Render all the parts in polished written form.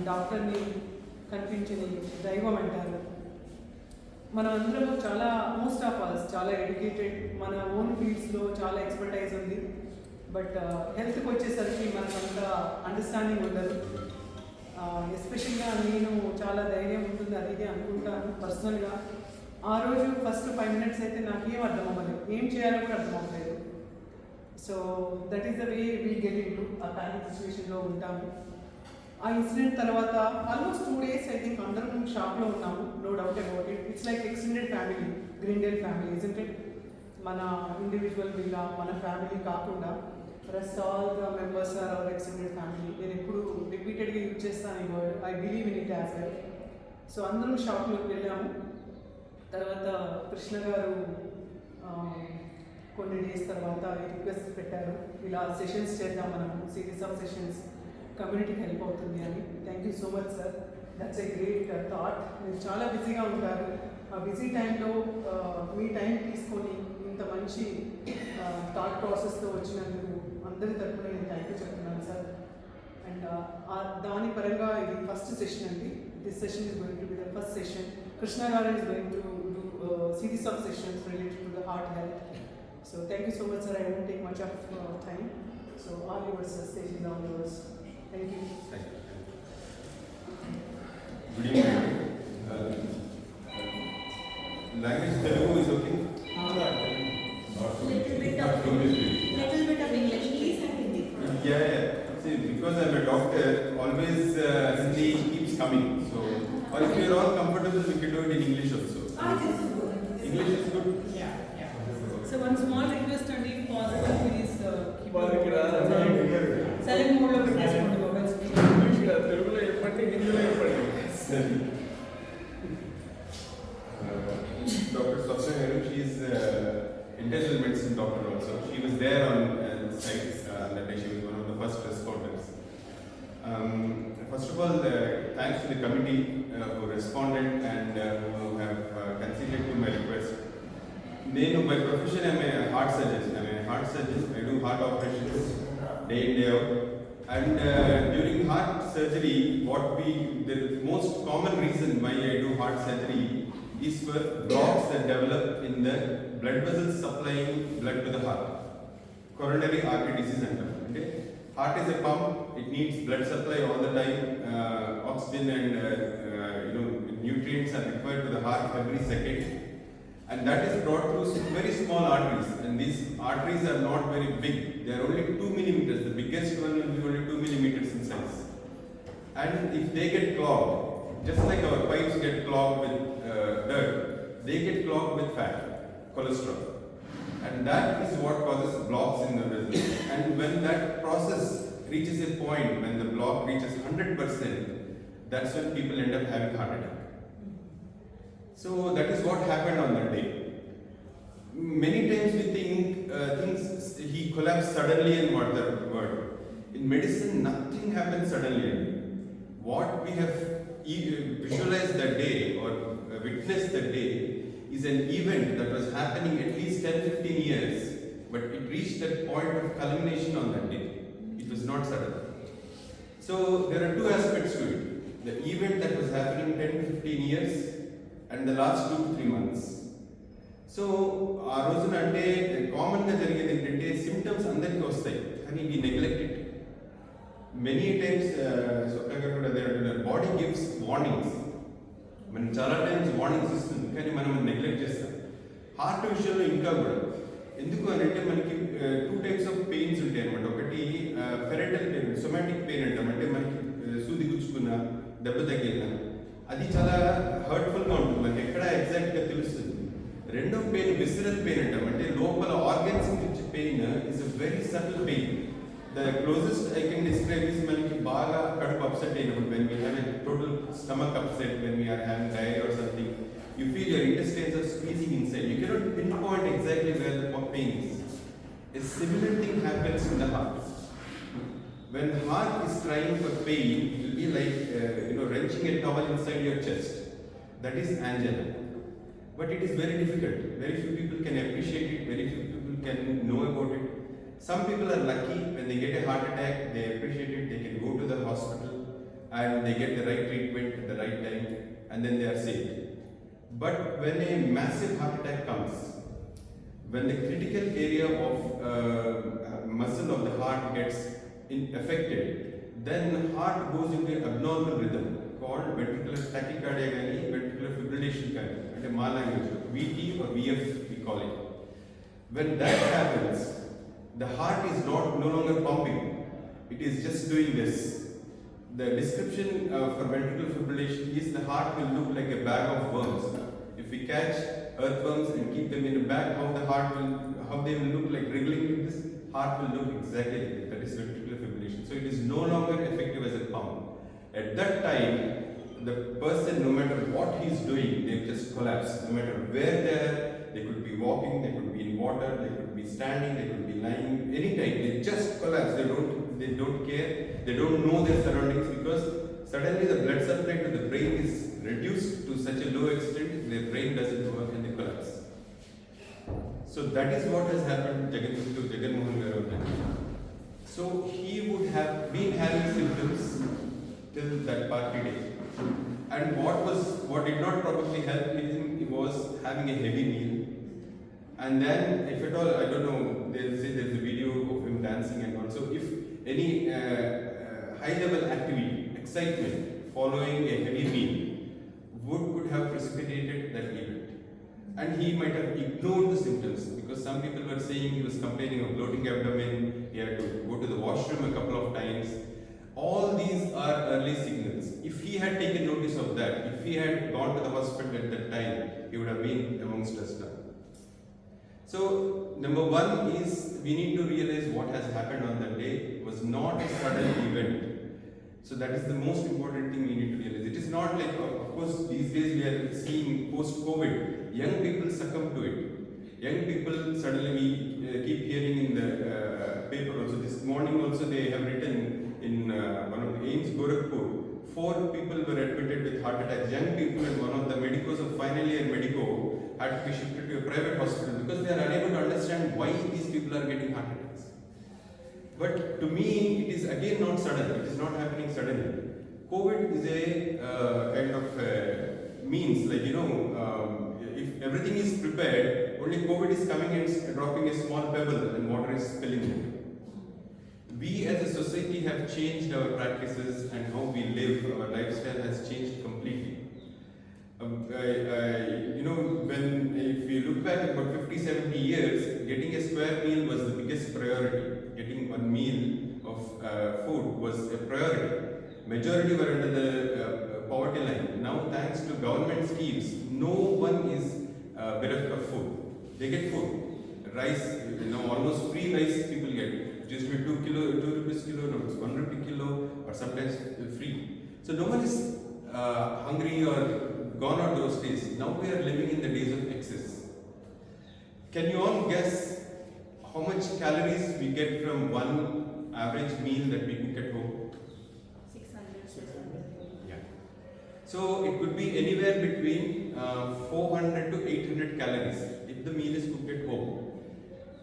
డాక్టర్ని కనిపించని దైవం అంటారు. మనం అందరము చాలా మోస్ట్ ఆఫ్ అస్ చాలా ఎడ్యుకేటెడ్, మన ఓన్ ఫీల్డ్స్లో చాలా ఎక్స్పర్టైజ్ ఉంది. బట్ హెల్త్కి వచ్చేసరికి మనకంత అండర్స్టాండింగ్ ఉండదు. ఎస్పెషల్గా నేను చాలా ధైర్యం ఉంటుంది అది అనుకుంటాను పర్సనల్గా. ఆ రోజు ఫస్ట్ 5 minutes అయితే నాకేం అర్థం అవ్వలేదు, ఏం చేయాలో కూడా అర్థం అవ్వలేదు. So that is the way we get in to ఆ టైం సిచ్యువేషన్లో ఉంటాము. ఆ ఇన్సిడెంట్ తర్వాత ఆల్మోస్ట్ 2 days ఐ థింక్ అందరం షాప్లో ఉన్నాము, no doubt about it. It's like extended family, Greendale family isn't it. మన ఇండివిజువల్ విల్లా మన ఫ్యామిలీ కాకుండా rest all the members are our extended family. నేను ఎప్పుడు రిపీటెడ్గా యూజ్ చేస్తాను ఈ word, I believe in it as well. So అందరం షాప్లోకి వెళ్ళాము. తర్వాత కృష్ణ గారు కొన్ని డేస్ తర్వాత రిక్వెస్ట్ పెట్టారు, ఇలా సెషన్స్ చేద్దాం మనం, సిరీస్ ఆఫ్ సెషన్స్, కమ్యూనిటీకి హెల్ప్ అవుతుంది అని. Thank you so much sir, that's a great thought. మీరు చాలా బిజీగా ఉంటారు, ఆ బిజీ టైంలో మీ టైం తీసుకొని ఇంత మంచి థాట్ ప్రాసెస్తో వచ్చినందుకు అందరి తరఫున నేను థ్యాంక్ యూ చెప్తున్నాను సార్. అండ్ దాని పరంగా ఇది ఫస్ట్ సెషన్ అండి. This session is going to be the first session. Krishna garu is going to do series of sessions related to the heart health. So thank you so much sir, I won't take much of time. So all yours sir, stage is all yours. Thank you. Thank you. Good evening. Language Telugu is okay? Little bit of English, please, and Hindi. Yeah. See, because I'm a doctor, always Hindi keeps coming. So, or if you're all comfortable, we can do it in English also. This is good. English is good. Yeah. So one small request and if possible please keep silent mode lo pettesikondi mobile speak. తెలుగులో చెప్పండి, హిందీలో చెప్పండి. Dr. Swapna, she is internal medicine doctor also. She was there on site that day. She was one of the first responders. First of all, thanks to the committee who responded and who have conceded to my request. By profession, I am a heart surgeon. I do heart operations day in, day out. And during heart surgery, the most common reason why I do heart surgery is for blocks that develop in the blood vessels supplying blood to the heart. Coronary artery disease okay? Heart is a pump, it needs blood supply all the time. Oxygen and nutrients are required to the heart every second. And that is brought through very small arteries. And these arteries are not very big. They are only 2 millimeters. The biggest one will be only 2 millimeters in size. And if they get clogged, just like our pipes get clogged with dirt, they get clogged with fat, cholesterol. And that is what causes blocks in the vessels. And when that process reaches a point, when the block reaches 100%, that's when people end up having heart attack. So that is what happened on that day. Many times we think he collapsed suddenly and word. In medicine, nothing happens suddenly. What we have visualized that day or witnessed that day is an event that was happening at least 10-15 years, but it reached that point of culmination on that day. It was not sudden. So there are two aspects to it. The event that was happening 10-15 years and the last 2-3 months. So ఆ రోజున అంటే కామన్గా జరిగేది ఏంటంటే symptoms అందరికీ వస్తాయి, కానీ we neglect it. Many times స్వప్న గారు కూడా అదే అంటున్నారు, బాడీ గివ్స్ వార్నింగ్స్. మనం చాలా టైమ్స్ వార్నింగ్స్ ఇస్తుంది, కానీ మనం నెగ్లెక్ట్ చేస్తాం. హార్ట్ విషయంలో ఇంకా కూడా ఎందుకు అని అంటే మనకి 2 types ఆఫ్ పెయిన్స్ ఉంటాయి అనమాట. ఒకటి ఫెరెటల్ పెయిన్, సొమాటిక్ పెయిన్ అంటాం, అంటే మనకి సూది గుచ్చుకున్నా దెబ్బ తగిలినా అది చాలా హర్ట్ఫుల్గా ఉంటుంది, మనకి ఎక్కడ ఎగ్జాక్ట్గా తెలుస్తుంది. రెండో పెయిన్ విసరల్ పెయిన్ అంటాం, అంటే లోపల ఆర్గన్స్ నుంచి pain is a very subtle pain. The closest I can describe is మనకి బాగా కడుపు అప్సెట్ అయినప్పుడు, when we have a total stomach upset, when we are having diarrhea or something, you feel your intestines are squeezing inside. You cannot pinpoint exactly where the pain is. A similar thing happens in the heart. When the heart is crying for pain, it will be like wrenching a towel inside your chest. That is angina. But it is very difficult. Very few people can appreciate it. Very few people can know about it. Some people are lucky when they get a heart attack, they appreciate it, they can go to the hospital. and they get the right treatment at the right time, and then they are saved. But when a massive heart attack comes, when the critical area of muscle of the heart gets affected, then heart goes into an abnormal rhythm called ventricular tachycardia, ventricular fibrillation and a my language, VT or VF we call it. When that happens, the heart is no longer pumping, it is just doing this. The description for ventricular fibrillation is the heart will look like a bag of worms. If we catch earthworms and keep them in a bag, how they will look like wriggling like this, heart will look exactly like that. That is ventricular fibrillation. So it is no longer effective as a pump. At that time, the person, no matter what he is doing, they just collapse. No matter where they are, they could be walking, they could be in water, they could be standing, they could be lying, anytime. They just collapse. They don't care. They don't know their surroundings, because suddenly the blood supply to the brain is reduced to such a low extent, their brain doesn't work and they collapse. So that is what has happened to Jagan Mohan Garu. So he would have been having symptoms till that party day. And what did not probably help him was having a heavy meal. And then, if at all, I don't know, there's a video of him dancing and also if any high level activity, excitement following a heavy meal could have precipitated that event. And he might have ignored the symptoms, because some people were saying he was complaining of bloating abdomen, he had to go to the washroom a couple of times. All these are early signals. If he had taken notice of that, if he had gone to the hospital at that time, he would have been amongst us now. So, number one is we need to realize what has happened on that day was not a sudden event. So that is the most important thing we need to realize. It is not like, of course, these days we are seeing post-COVID, young people succumb to it. Young people suddenly we keep hearing in the paper also. This morning also they have written in one of the AIMS Gorakhpur, 4 people were admitted with heart attacks. Young people, and one of the medicos of final year medico had to be shifted to a private hospital because they are unable to understand why these people are getting heart attacks. But to me, it is again not sudden. It is not happening suddenly. COVID is a kind of means, like if everything is prepared, only COVID is coming and dropping a small pebble and water is spilling it. We as a society have changed our practices and how we live. Our lifestyle has changed completely. When if you look back about 50-70 years, getting a square meal was the biggest priority. Getting one meal of food was a priority. Majority were under the poverty line. Now, thanks to government schemes, no one is bereft of food. They get food. Rice, almost free rice people get. It used to be 2 rupees kilo, no, it's 1 rupee kilo, or sometimes free. So no one is hungry or gone out those days. Now we are living in the days of excess. Can you all guess how much calories we get from one average meal that we cook at home? 600. Yeah. So it could be anywhere between 400 to 800 calories if the meal is cooked at home.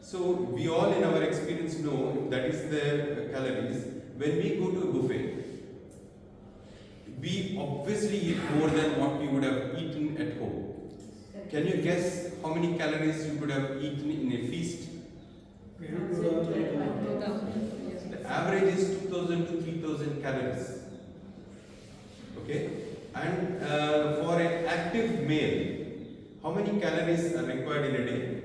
So we all in our experience know if that is the calories. When we go to a buffet, we obviously eat more than what we would have eaten at home. Can you guess how many calories you could have eaten in a feast? The average is 2000 to 3000 calories. Okay? And for an active male, how many calories are required in a day?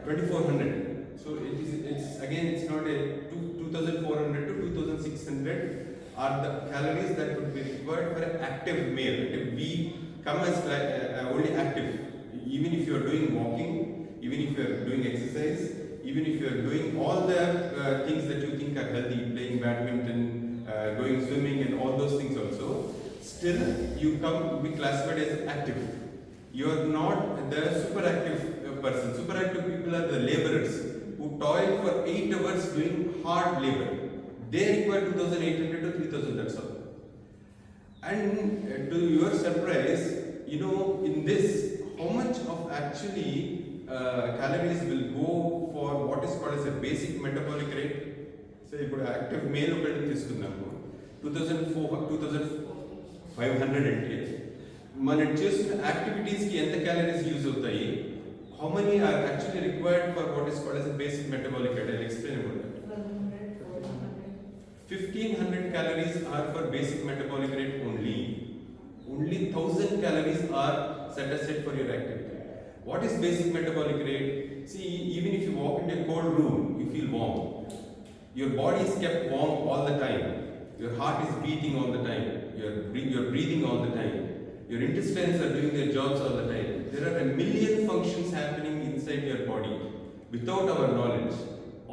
2400. So it's not a 2400 to 2600 are the calories that would be required for an active male. If we come as only active, even if you are doing walking, even if you are doing exercise, even if you are doing all the things that you think are healthy, playing badminton, going swimming and all those things also, still you be classified as active. You are not the super active person. Super active people are the laborers who toil for 8 hours doing hard labor. They require 2800 to 3000, that's all. And to your surprise, in this, how much of actually calories will go for what is called as a basic metabolic rate? So, if active male 2500 అంటే మనం చేస్తున్న యాక్టివిటీస్కి ఎంత calories use అవుతాయి, how many are actually required for what is called as a basic metabolic rate? I'll explain about that. 1500 calories are for basic metabolic rate only. Only 1000 calories are set aside for your activity. What is basic metabolic rate? See, even if you walk into a cold room, you feel warm. Your body is kept warm all the time. Your heart is beating all the time. You're breathing all the time. Your intestines are doing their jobs all the time. There are a million functions happening inside your body without our knowledge.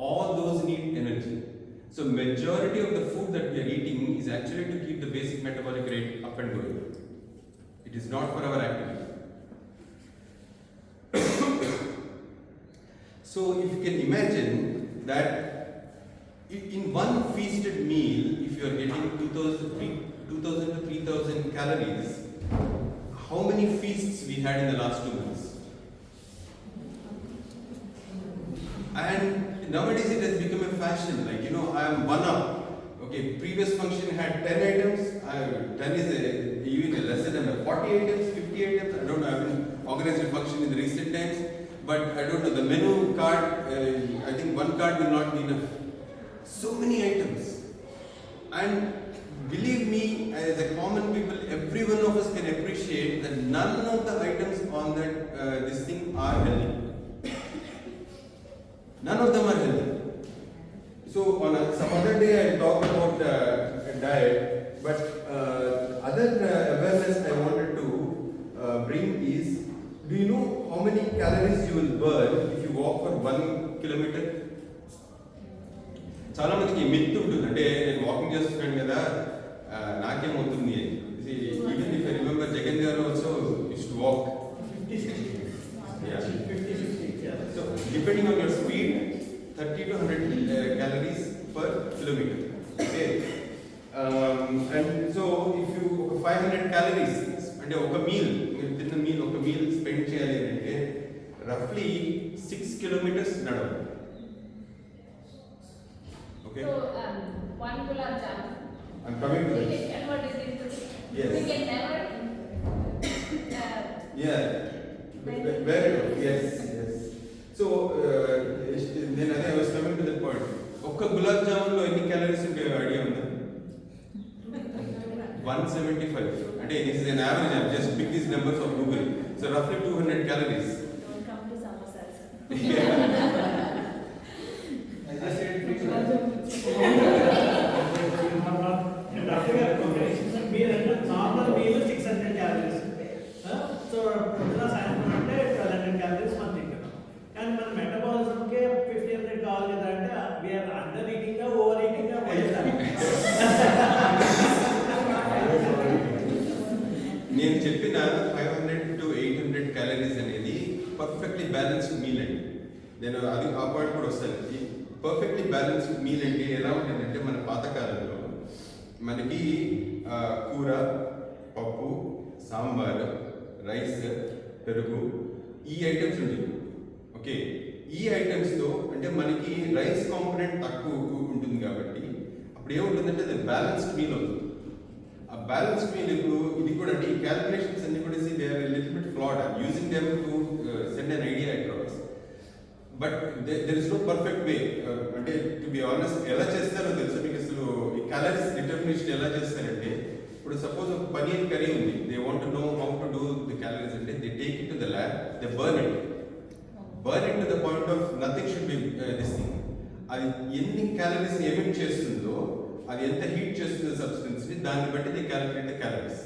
All those need energy. So majority of the food that we are eating is actually to keep the basic metabolic rate up and going. It is not for our activity. So if you can imagine that in one feasted meal, if you are getting 2000 to 3000 calories, how many feasts we had in the last 2 months? And nowadays it has become a fashion, like, you know, I am one up. Okay, previous function had 10 items, 10 is even lesser than 40 items, 50 items, I don't know, I haven't organized a function in the recent times, but I don't know, the menu card, I think one card will not be enough. So many items. And believe me, as a common people, every one of us can appreciate that none of the items on that this thing are healthy. None of them are healthy. So on some other day I'll talk about diet, but other awareness I wanted to bring is, do you know how many calories you will burn if you walk for 1 kilometer? చాలా మందికి myth ఉంటుంది, అంటే నేను walking చేస్తున్నాను కదా నాకేమవుతుంది అని. Even if I remember Jagan garu also used to walk 50-60. So depending on your speed, 30 to 100 calories per kilometer. Okay. And so if you 500 calories అంటే ఒక మీల్, మీరు తిన్న మీల్ ఒక మీల్ స్పెండ్ చేయాలి అంటే రఫ్లీ 6 kilometers నడవాలి. Okay. So, one gulab jamun. I'm coming to We this. can convert it into. Yes. We can never. Yeah. Very good. Yes. So then I was coming to that point. ఒక్క గులాబ్ జామున్ లో ఎన్ని calories ఉంటాయో idea ఉందా? 175. అంటే this is an average. I've just picked these numbers of Google. So roughly 200 calories. Don't come to samosas. Normal meal 600 calories. So పొద్దున సాయంత్రం అంటే 1200 calories మనం తింటున్నాం. కానీ మన మెటబాలిజంకే 1500 కావాలి కదా అంటే we are under eating over eating నేను చెప్పిన 500 to 800 calories అనేది పర్ఫెక్ట్లీ బ్యాలెన్స్డ్ మీల్ అండి. నేను అది ఆ పాయింట్ కూడా వస్తాను. పర్ఫెక్ట్లీ బ్యాలెన్స్డ్ మీల్ అంటే ఎలా ఉంటుందంటే, మన పాతకాలంలో మనకి కూర, పప్పు, సాంబార్, రైస్, పెరుగు, ఈ ఐటమ్స్ ఉండేవి. ఓకే, ఈ ఐటమ్స్తో అంటే మనకి రైస్ కాంపోనెంట్ తక్కువ ఉంటుంది కాబట్టి అప్పుడు ఏముంటుందంటే అది బ్యాలెన్స్డ్ మీల్ అవుతుంది. ఆ బ్యాలెన్స్డ్ మీల్ ఇప్పుడు ఇది కూడా అంటే ఈ క్యాల్కులేషన్స్ అన్ని కూడా they are little bit flawed. I using them to send an idea across. But there is no perfect way. అంటే టు బి ఆనెస్ట్ ఎలా చేస్తారో తెలుసు మీకు. అసలు ఈ క్యాలరీస్ డిటర్మినేషన్ ఎలా చేస్తారంటే, ఇప్పుడు సపోజ్ ఒక పనీర్ కర్రీ ఉంది, they want to know how to do the calories అంటే they take it to the lab, they burn it to the point of nothing should be this thing. అది ఎన్ని calories emit చేస్తుందో, అది ఎంత heat చేస్తుందో సబ్స్టెన్స్ని, దాన్ని బట్టి they calculate the calories.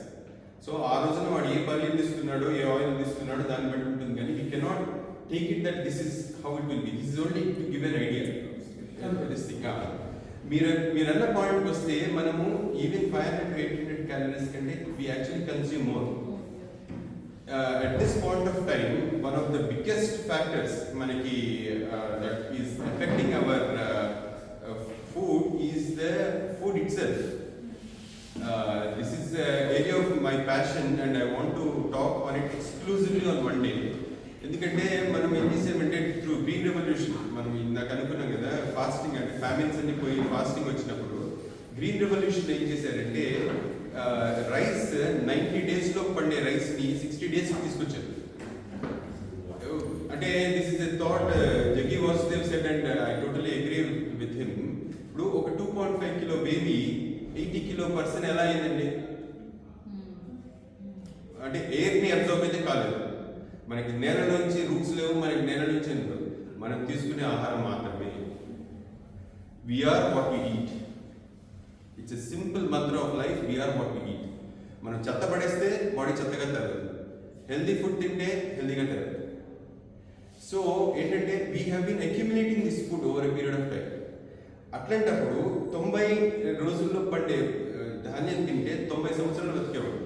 So ఆ రోజున వాడు ఏ పనీర్ తీసుకున్నాడో, ఏ ఆయిల్ తీసుకున్నాడో దాన్ని బట్టి ఉంటుంది. కానీ we cannot take it that this is how it will be. This is only to give an idea. This thing. మీరన్న పాయింట్కి వస్తే మనము ఈవెన్ 500 to 800 calories కంటే we actually consume more. At this point of time, one of the biggest factors manaki that is affecting our food is the food itself. This is the area of my passion and I want to talk on it exclusively on one day. ఎందుకంటే మనం ఏం చేసామంటే through green revolution మనం ఇందాక అనుకున్నాం కదా, fasting అంటే ఫ్యామిన్స్ అన్ని పోయి ఫాస్టింగ్ వచ్చినప్పుడు గ్రీన్ రెవల్యూషన్ ఏం చేశారంటే రైస్ 90 డేస్లో పండే రైస్ని 60 డేస్కి తీసుకొచ్చారు. అంటే this is a thought Jaggi Vasudev set and I totally agree with him. ఇప్పుడు ఒక 2.5 కిలో బేబీ 80 కిలో పర్సన్ ఎలా అయిందండి? అంటే ఎయిర్ని అబ్జర్వ్ అయితే కాలేదు. మనకి నేల నుంచి రూట్స్ లేవు, మనకి నేల నుంచి మనం తీసుకునే ఆహారం మాత్రమే. We are what we eat. It's a simple mantra of life. We are what we eat. మనం చెత్త పడేస్తే బాడీ చెత్తగా తరగదు, హెల్దీ ఫుడ్ తింటే హెల్దీగా తరగదు. సో ఏంటంటే we have been accumulating this food over a period of time. అట్లాంటప్పుడు 90 రోజుల్లో పండే ధాన్యం తింటే 90 సంవత్సరాలు బతికేవాడు.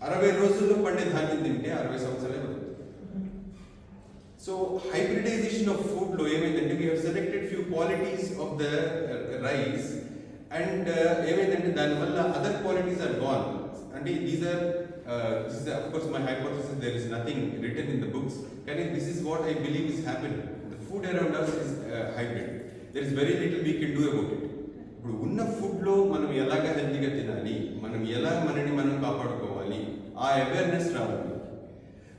60 రోజుల్లో పండే ధాన్యం తింటే 60 సంవత్సరాలే బతుకుతుంది. సో హైబ్రిడైజేషన్ ఆఫ్ ఫుడ్లో ఏమైందంటే we have selected few qualities of the rice and ఏమైందంటే దానివల్ల అదర్ క్వాలిటీస్ ఆర్ గాన్. అంటే these are this is of course my hypothesis. There is nothing written in the books. This is what I believe is happening. The food around us is hybrid. There is very little we can do about it. ఇప్పుడు ఉన్న ఫుడ్లో మనం ఎలాగా హెల్తీగా తినాలి, మనం ఎలా మనని మనం కాపాడుకోవాలి, ఆ అవేర్నెస్ రావాలి.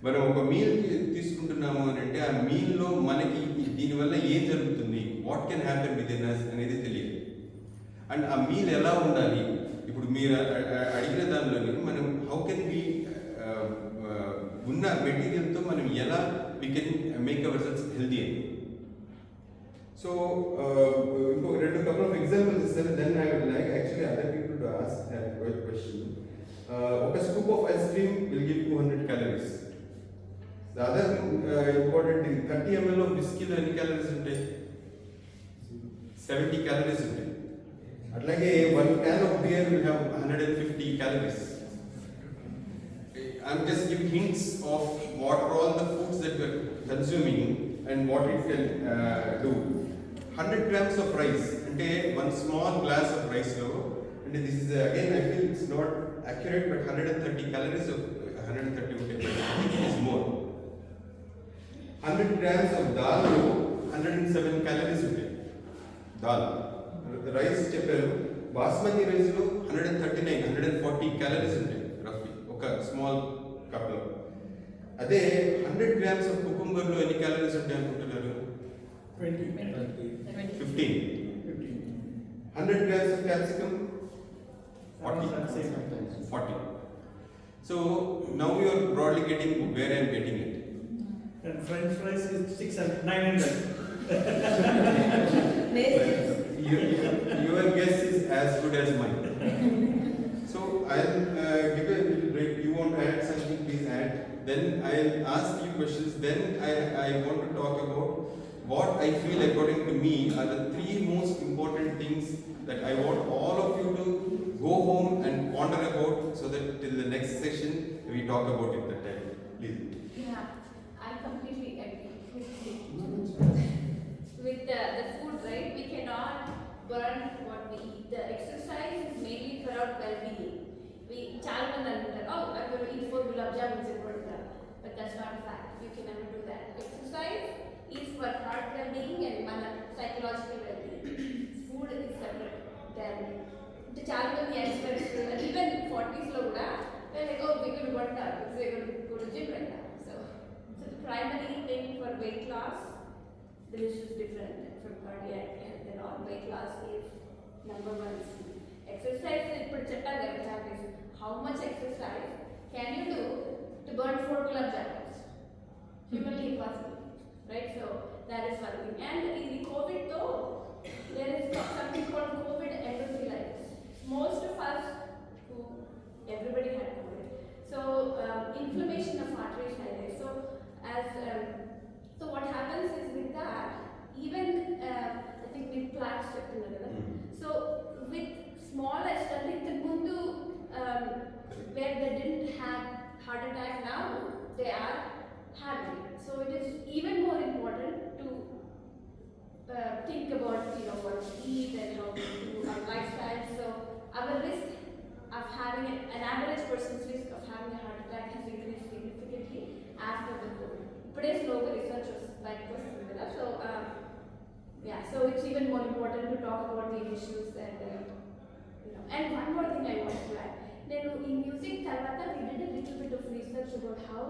మనం ఒక మీల్ తీసుకుంటున్నాము అని అంటే ఆ మీల్లో మనకి దీనివల్ల ఏం జరుగుతుంది, what can happen with in us అనేది తెలియదు. అండ్ ఆ మీల్ ఎలా ఉండాలి, ఇప్పుడు మీరు అడిగిన దానిలోని మనం హౌ కెన్ బి ఉన్న మెటీరియల్తో మనం ఎలా we can make our cells healthy అని. సో ఇంకొక 2 couple of examples ఇస్తారు. Then I would like actually other people to ask question. ఒక scoop of ice cream will give 200 calories. The other important thing, 30 ml of విస్కీలో ఎన్ని calories ఉంటాయి? 70 calories ఉంటాయి. అట్లాగే 1 can of beer will have 150 calories. I'm just giving hints of what are all the foods that we are consuming and what it can do. 100 grams of rice, అంటే 1 small glass of rice లో, అంటే this is again I feel it's not accurate, but 130 calories of 130 okay, but it is more. 100 grams of dal లో 107 calories ఉంటాయి. Dal rice చెప్పారు. Basmati rice లో 140 calories ఉంటాయి రఫ్లీ ఒక small cup లో. అదే 100 grams ఆఫ్ కుకుంబర్ లో ఎన్ని క్యాలరీస్ ఉంటాయి అనుకుంటున్నారు? 15. 100 grams of capsicum 40. So now you are broadly getting where I am getting it. And French fries is 900. Your guess is as good as mine. So I'll give a little break. You want to add something, please add. Then I'll ask you questions. Then I want to talk about what I feel according to me are the 3 most important things that I want all of you to go home and ponder about, so that till the next session we talk about it that time. Please. Yeah, I completely agree with the food, right? We cannot burn what we eat. The exercise is mainly for our well-being. We చాలా మంది అనుకుంటారు, oh, I'm going to eat 4 gulab jamuns in particular, but that's not a fact. You can never do that. Exercise is for heart well-being and మన psychological well-being. Food is separate. Then చాలా మంది experts, even 40s లో కూడా they're like, oh, we're going to work out because we're going to go to gym right now. So the primary thing for weight loss, this is different from cardiac health and all. Weight loss is number 1. Exercise is how much exercise can you do to burn 4 gulab jamuns? Humanly impossible, right? So that is one thing. And in the COVID though, there is something called COVID endothelitis. Most of us, everybody had COVID. So inflammation of arteries like this. So so what happens is with that, even I think with plaques, so with smaller studies, the mundu where they didn't have heart attack, now they are having it. So it is even more important to think about what to eat and how to do our lifestyle. So our risk of having an average person's risk of having a heart attack has increased significantly after the COVID. Today's local researchers like this. So yeah, so it's even more important to talk about these issues and And one more thing I want to add. Then in music, Tarvata, we did a little bit of research about how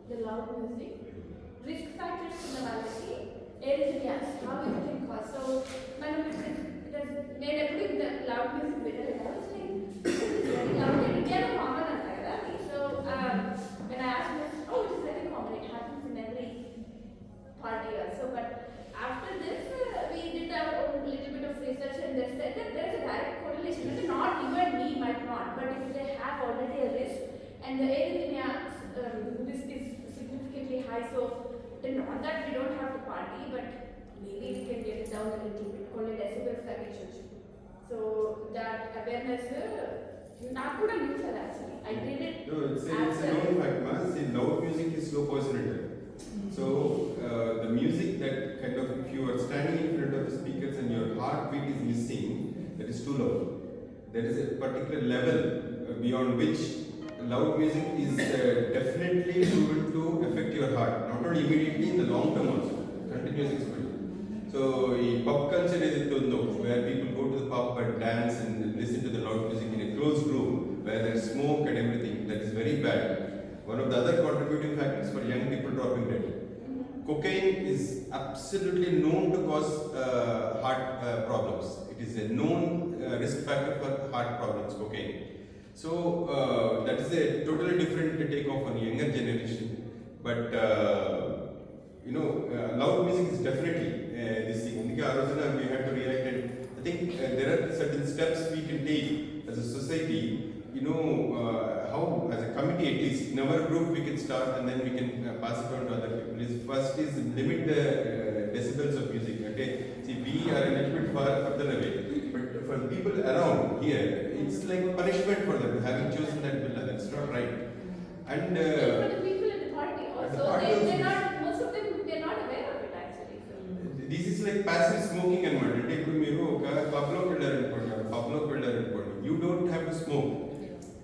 the loud music, risk factors in the malady, arrhythmias, how it can cause. So, it has made everything the loud music better. And I was like, this is very loud. And it's very common. So, when I asked myself, oh, it is very common. It happens in every party also. But after this, we did our own little bit of research and they said that there is a direct correlation. Maybe not you and me might not, but if they have already a risk and the arrhythmia risk is significantly high, so then not that we don't have to party, but maybe we can get it down a little bit. Only decibels tagginచొచ్చు. So that awareness, not good on user actually. I did it. No, it's a known fact, man. See, loud music is slow poisonated. So the music that kind of, if you are standing in front of the speakers and your heartbeat is missing, that is too loud. There is a particular level beyond which loud music is definitely proven to affect your heart, not only immediately, in the long term also, continuous exposure. So pop culture is where people go to the pub and dance and listen to the loud music in a closed room where there is smoke and everything. That is very bad. One of the other contributing factors for young people dropping dead. Cocaine is absolutely known to cause heart problems. It is a known risk factor for heart problems, cocaine. So that is a totally different take-off on younger generation. But loud music is definitely this thing. We have to react, and I think there are certain steps we can take as a society. How, as a committee at least, in our group we can start and then we can pass it on to other people. First is limit the decibels of music. Okay, see, we are a little bit further away, but for people around here, it's like punishment for them having chosen that villa. That's not right. And for the people at the party also, they're not, most of them, they're not aware of it actually. This is like passive smoking and murder. You don't have to smoke.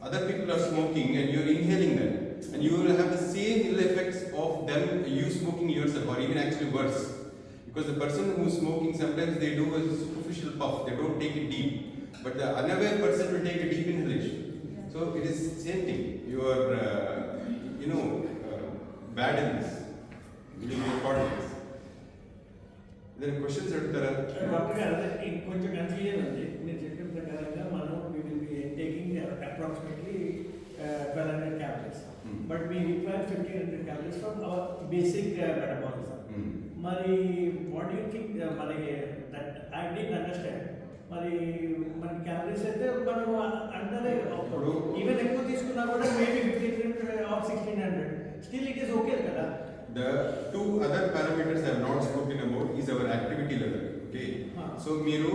Other people are smoking and you're inhaling them, and you will have the same ill effects of them, you smoking yourself, or even actually worse. Because the person who's smoking, sometimes they do a superficial puff, they don't take it deep. But the unaware person will take a deep inhalation. So it is same thing. You are, bad in this. You will be caught in this. Then questions అడుగుతారా? Doctor గారు, కొంచెం confusion ఉంది. మీరు చెప్పిన ప్రకారంగా మనం we will be taking approximately 1200 tablets. But we require 1500 tablets from our basic metabolism. మరి what do you think? మరి that I didn't understand. మరి మన క్యాలరీస్ అయితే మనం అంటనే ఈవెన్ ఎక్కువ తీసుకున్నా కూడా maybe 1500 or 1600 still it is okay కదా. The two other parameters I have not spoken about is our activity level. Okay. So meeru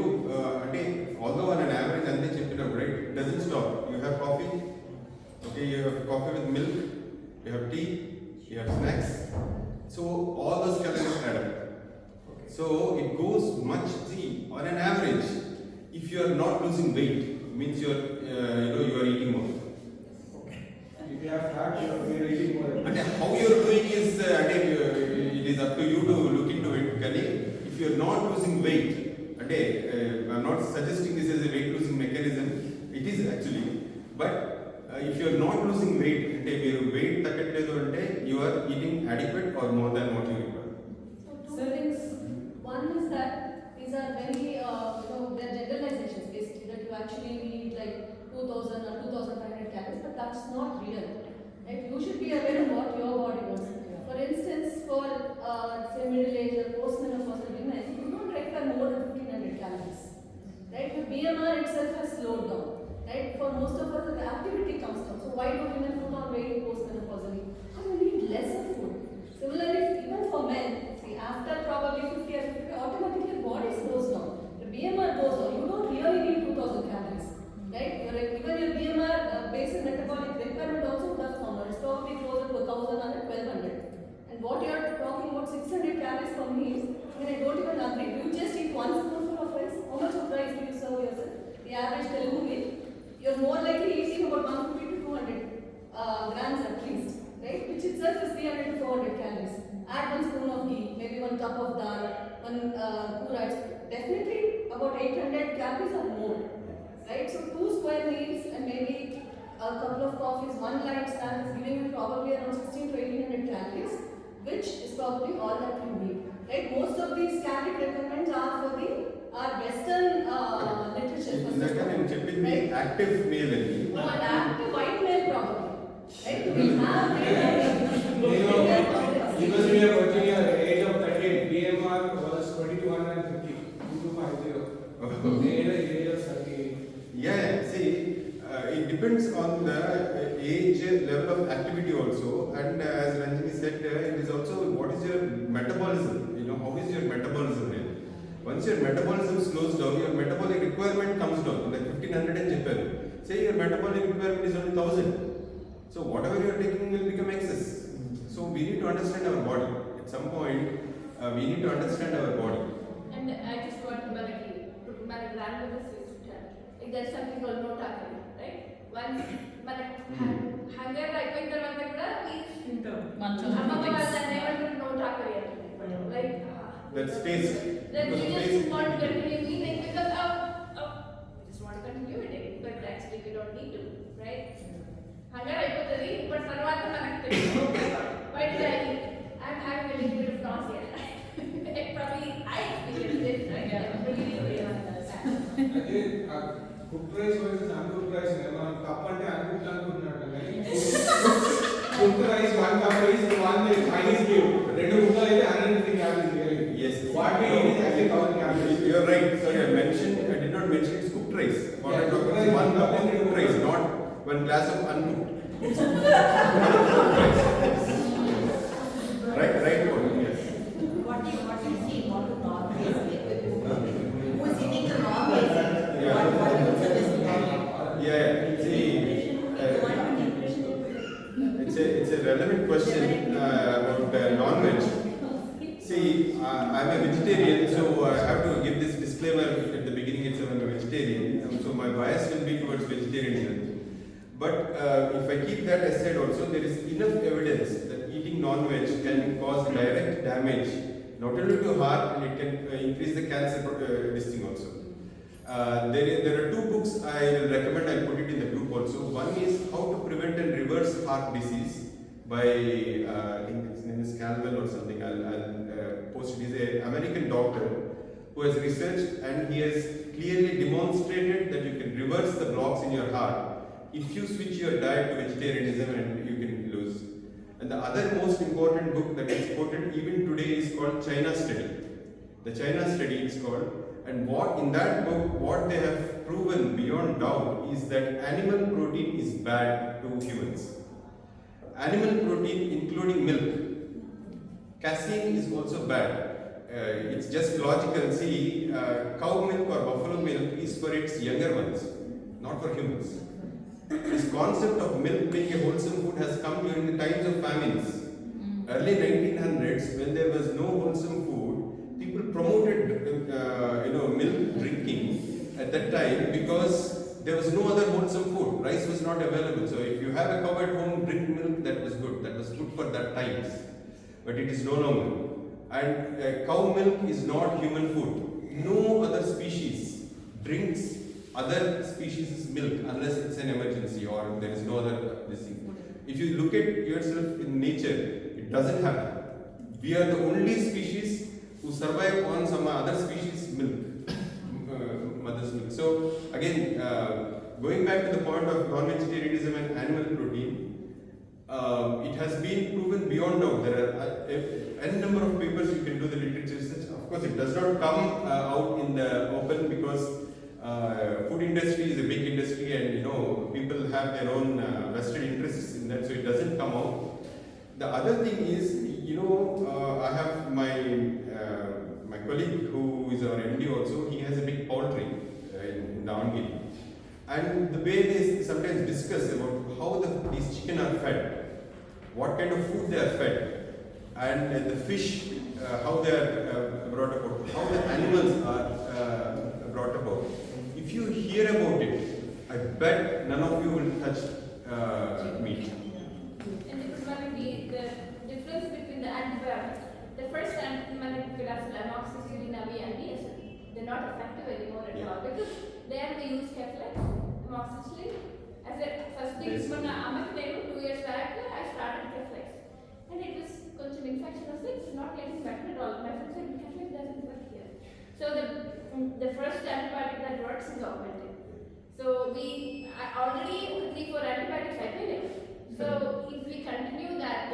although on an average ante cheppinappudu, right, it doesn't stop. You have coffee. Okay, you have coffee with milk. You have tea. You have snacks. So all those calories add up. So it goes much. See, on an average, if you are not losing weight, means you are eating more. If you have fat, you are eating more. And how you are doing is it is up to you to look into it. If you are not losing weight, I am not suggesting this as a weight losing mechanism. It is actually, but if you are not losing weight, weight takkatledu ante you are eating adequate or more than what you require. So two things. One is that these are very, they're generalizations basically, that you actually need like 2000 or 2500 calories, but that's not real. Right? You should be aware of what your body wants. For instance, for say middle age or postmenopausal women, you don't require more than 1500 calories. Right? The BMR itself has slowed down. Right? For most of us, the activity comes down. So why do women put on weight postmenopausally? Because you need lesser food. Similarly, even for men, see, after probably 50 or 50, automatically the body slows down. The BMR goes down. You don't really need 2000 calories. Right? Even your BMR basic metabolic requirement also would have come down. It's probably closer to 1000 or 1200. And what you are talking about 600 calories for me is, I don't even agree. You just eat one spoonful of rice. How much of rice do you serve yourself? The average Telugu meal, you're more likely eating about 150 to 200 grams at least, right? Which itself is 300 to 400 calories. Add one spoon of ghee, maybe one cup of dal, one rice. Definitely about 800 calories or more, right? So two a couple of coffees, one light snack is giving you probably around 16 to 1800 calories, which is probably all that you need. Right? Most of these calorie requirements are for our Western literature. Right? Active male. No, an active white male probably. Right? We have because we are working at the age of 38, BMR was 2250, 2250. Age of 38. Yeah, see, it depends on the age, level of activity also, and as Ranjani said, it is also what is your metabolism. How is your metabolism rate? Once your metabolism slows down, your metabolic requirement comes down. Like 1500 in Japan. Say your metabolic requirement is only 1000. So whatever you are taking will become excess. So we need to understand our body. At some point, we need to understand our body. And I just want my grandmother says to tell, like there's something called no takari, right? Once hunger అయిపోయిన తర్వాత కూడా అమ్మమ్మ వాళ్ళ ఏమంటారు no takari అంటారు. Like that stays. then we just want to continue eating because we just want to continue eating, but actually we don't need to, right? Hunger అయిపోతుంది, but తర్వాత మనకు తెలుసు why did I eat? I'm having a little bit of nausea. Probably I experienced it, right? అదే cook rice versus uncook rice మనం cup అంటే uncook అనుకుంటున్నాడు కానీ cook rice one cup rice one Chinese give రెండు ముక్కలు అయితే 150 calories really Yes. What we eat is actually 1000 calories. You are right. Sorry, I did not mention it's cooked rice. What I talk about is one cup of cooked rice, not one glass of uncooked. Right. Yes. What you see, what to non-veg, who is eating the non-veg, what you suggest diet? Yeah. See, it's a relevant question about non-veg. See, I'm a vegetarian, so I have to give this disclaimer at the beginning itself. I'm a vegetarian, so my bias will be towards vegetarianism. But if I keep that aside also, there is enough evidence that eating non-veg can cause direct damage, not only to heart, and it can increase the cancer this thing also. There are two books I will recommend. I'll put it in the group also. One is How to Prevent and Reverse Heart Disease by I think his name is Calwell or something. I'll post it. He's an American doctor who has researched and he has clearly demonstrated that you can reverse the blocks in your heart if you switch your diet to vegetarianism, and you can lose. And the other most important book that is quoted even today is called China Study. The China Study is called, and what in that book, what they have proven beyond doubt is that animal protein is bad to humans. Animal protein including milk. Casein is also bad. It's just logical. See, cow milk or buffalo milk is for its younger ones, not for humans. This concept of milk being a wholesome food has come during the times of famines. Early 1900s, when there was no wholesome food, people promoted milk drinking at that time because there was no other wholesome food. Rice was not available. So if you have a cow at home, drink milk, that was good. That was good for that times. But it is no longer. And cow milk is not human food. No other species drinks other species' milk unless it's an emergency or there is no other thing. If you look at yourself in nature, it doesn't happen. We are the only species who survive on some other species' milk, mother's milk. So again, going back to the point of non-vegetarianism and animal protein, it has been proven beyond doubt. There are n number of papers you can do the literature research. Of course, it does not come out in the open because food industry is a big industry, and people have their own vested interests in that, so it doesn't come out. The other thing is, I have my colleague who is our MD also. He has a big poultry in Davangere, and the way they sometimes discuss about how these chicken are fed, what kind of food they are fed, and the fish, how they are brought about, how the animals are brought about. If you hear about it, I bet none of you will touch meat. And it was going to be the difference between the antibiotics. The first antibiotic could have amoxicillin, and they're not effective anymore at all because they have to use Keflex, amoxicillin as a first thing. అమ్మకి 2 years back I started reflex and it was కొంచెం infection వస్తే it's not getting better at all. My friend said reflex doesn't work here. So the first antibiotic that works is augmented. So I already 3-4 antibiotics అయిపోయినాయి. So if we continue that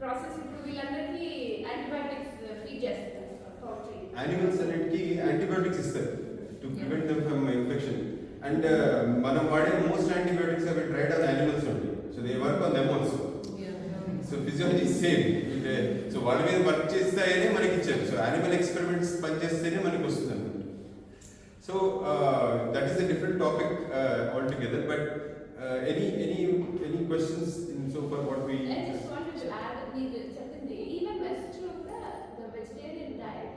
process ఇప్పుడు వీళ్ళందరికీ antibiotics feed చేస్తారు poultry. Animals అన్నిటికీ antibiotics ఇస్తారు to prevent them from infection. And మనం వాడే most antibiotics అవి tried on animals ఉంటాయి. So they work on them also. So physiology same. So వాళ్ళ మీద వర్క్ చేస్తాయనే మనకి ఇచ్చారు. సో యానిమల్ ఎక్స్పెరిమెంట్స్ పనిచేస్తేనే మనకి వస్తుంది అనమాట. So that is a different topic altogether. But any questions in so far what we? I just wanted to add something. Even West the vegetarian diet,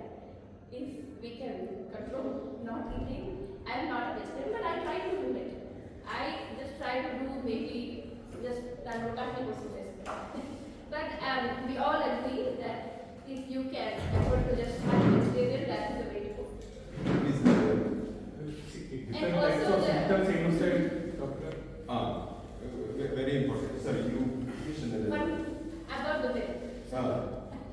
if we can control not eating. I am not a vegetarian, but I try to do it. I just try to do maybe just technical processes. But we all agree that if you can afford to just have vegetarian, that is the way to go. Different types of symptoms inside, doctor. Very important. Sorry, you mentioned that. But about the milk, Ah.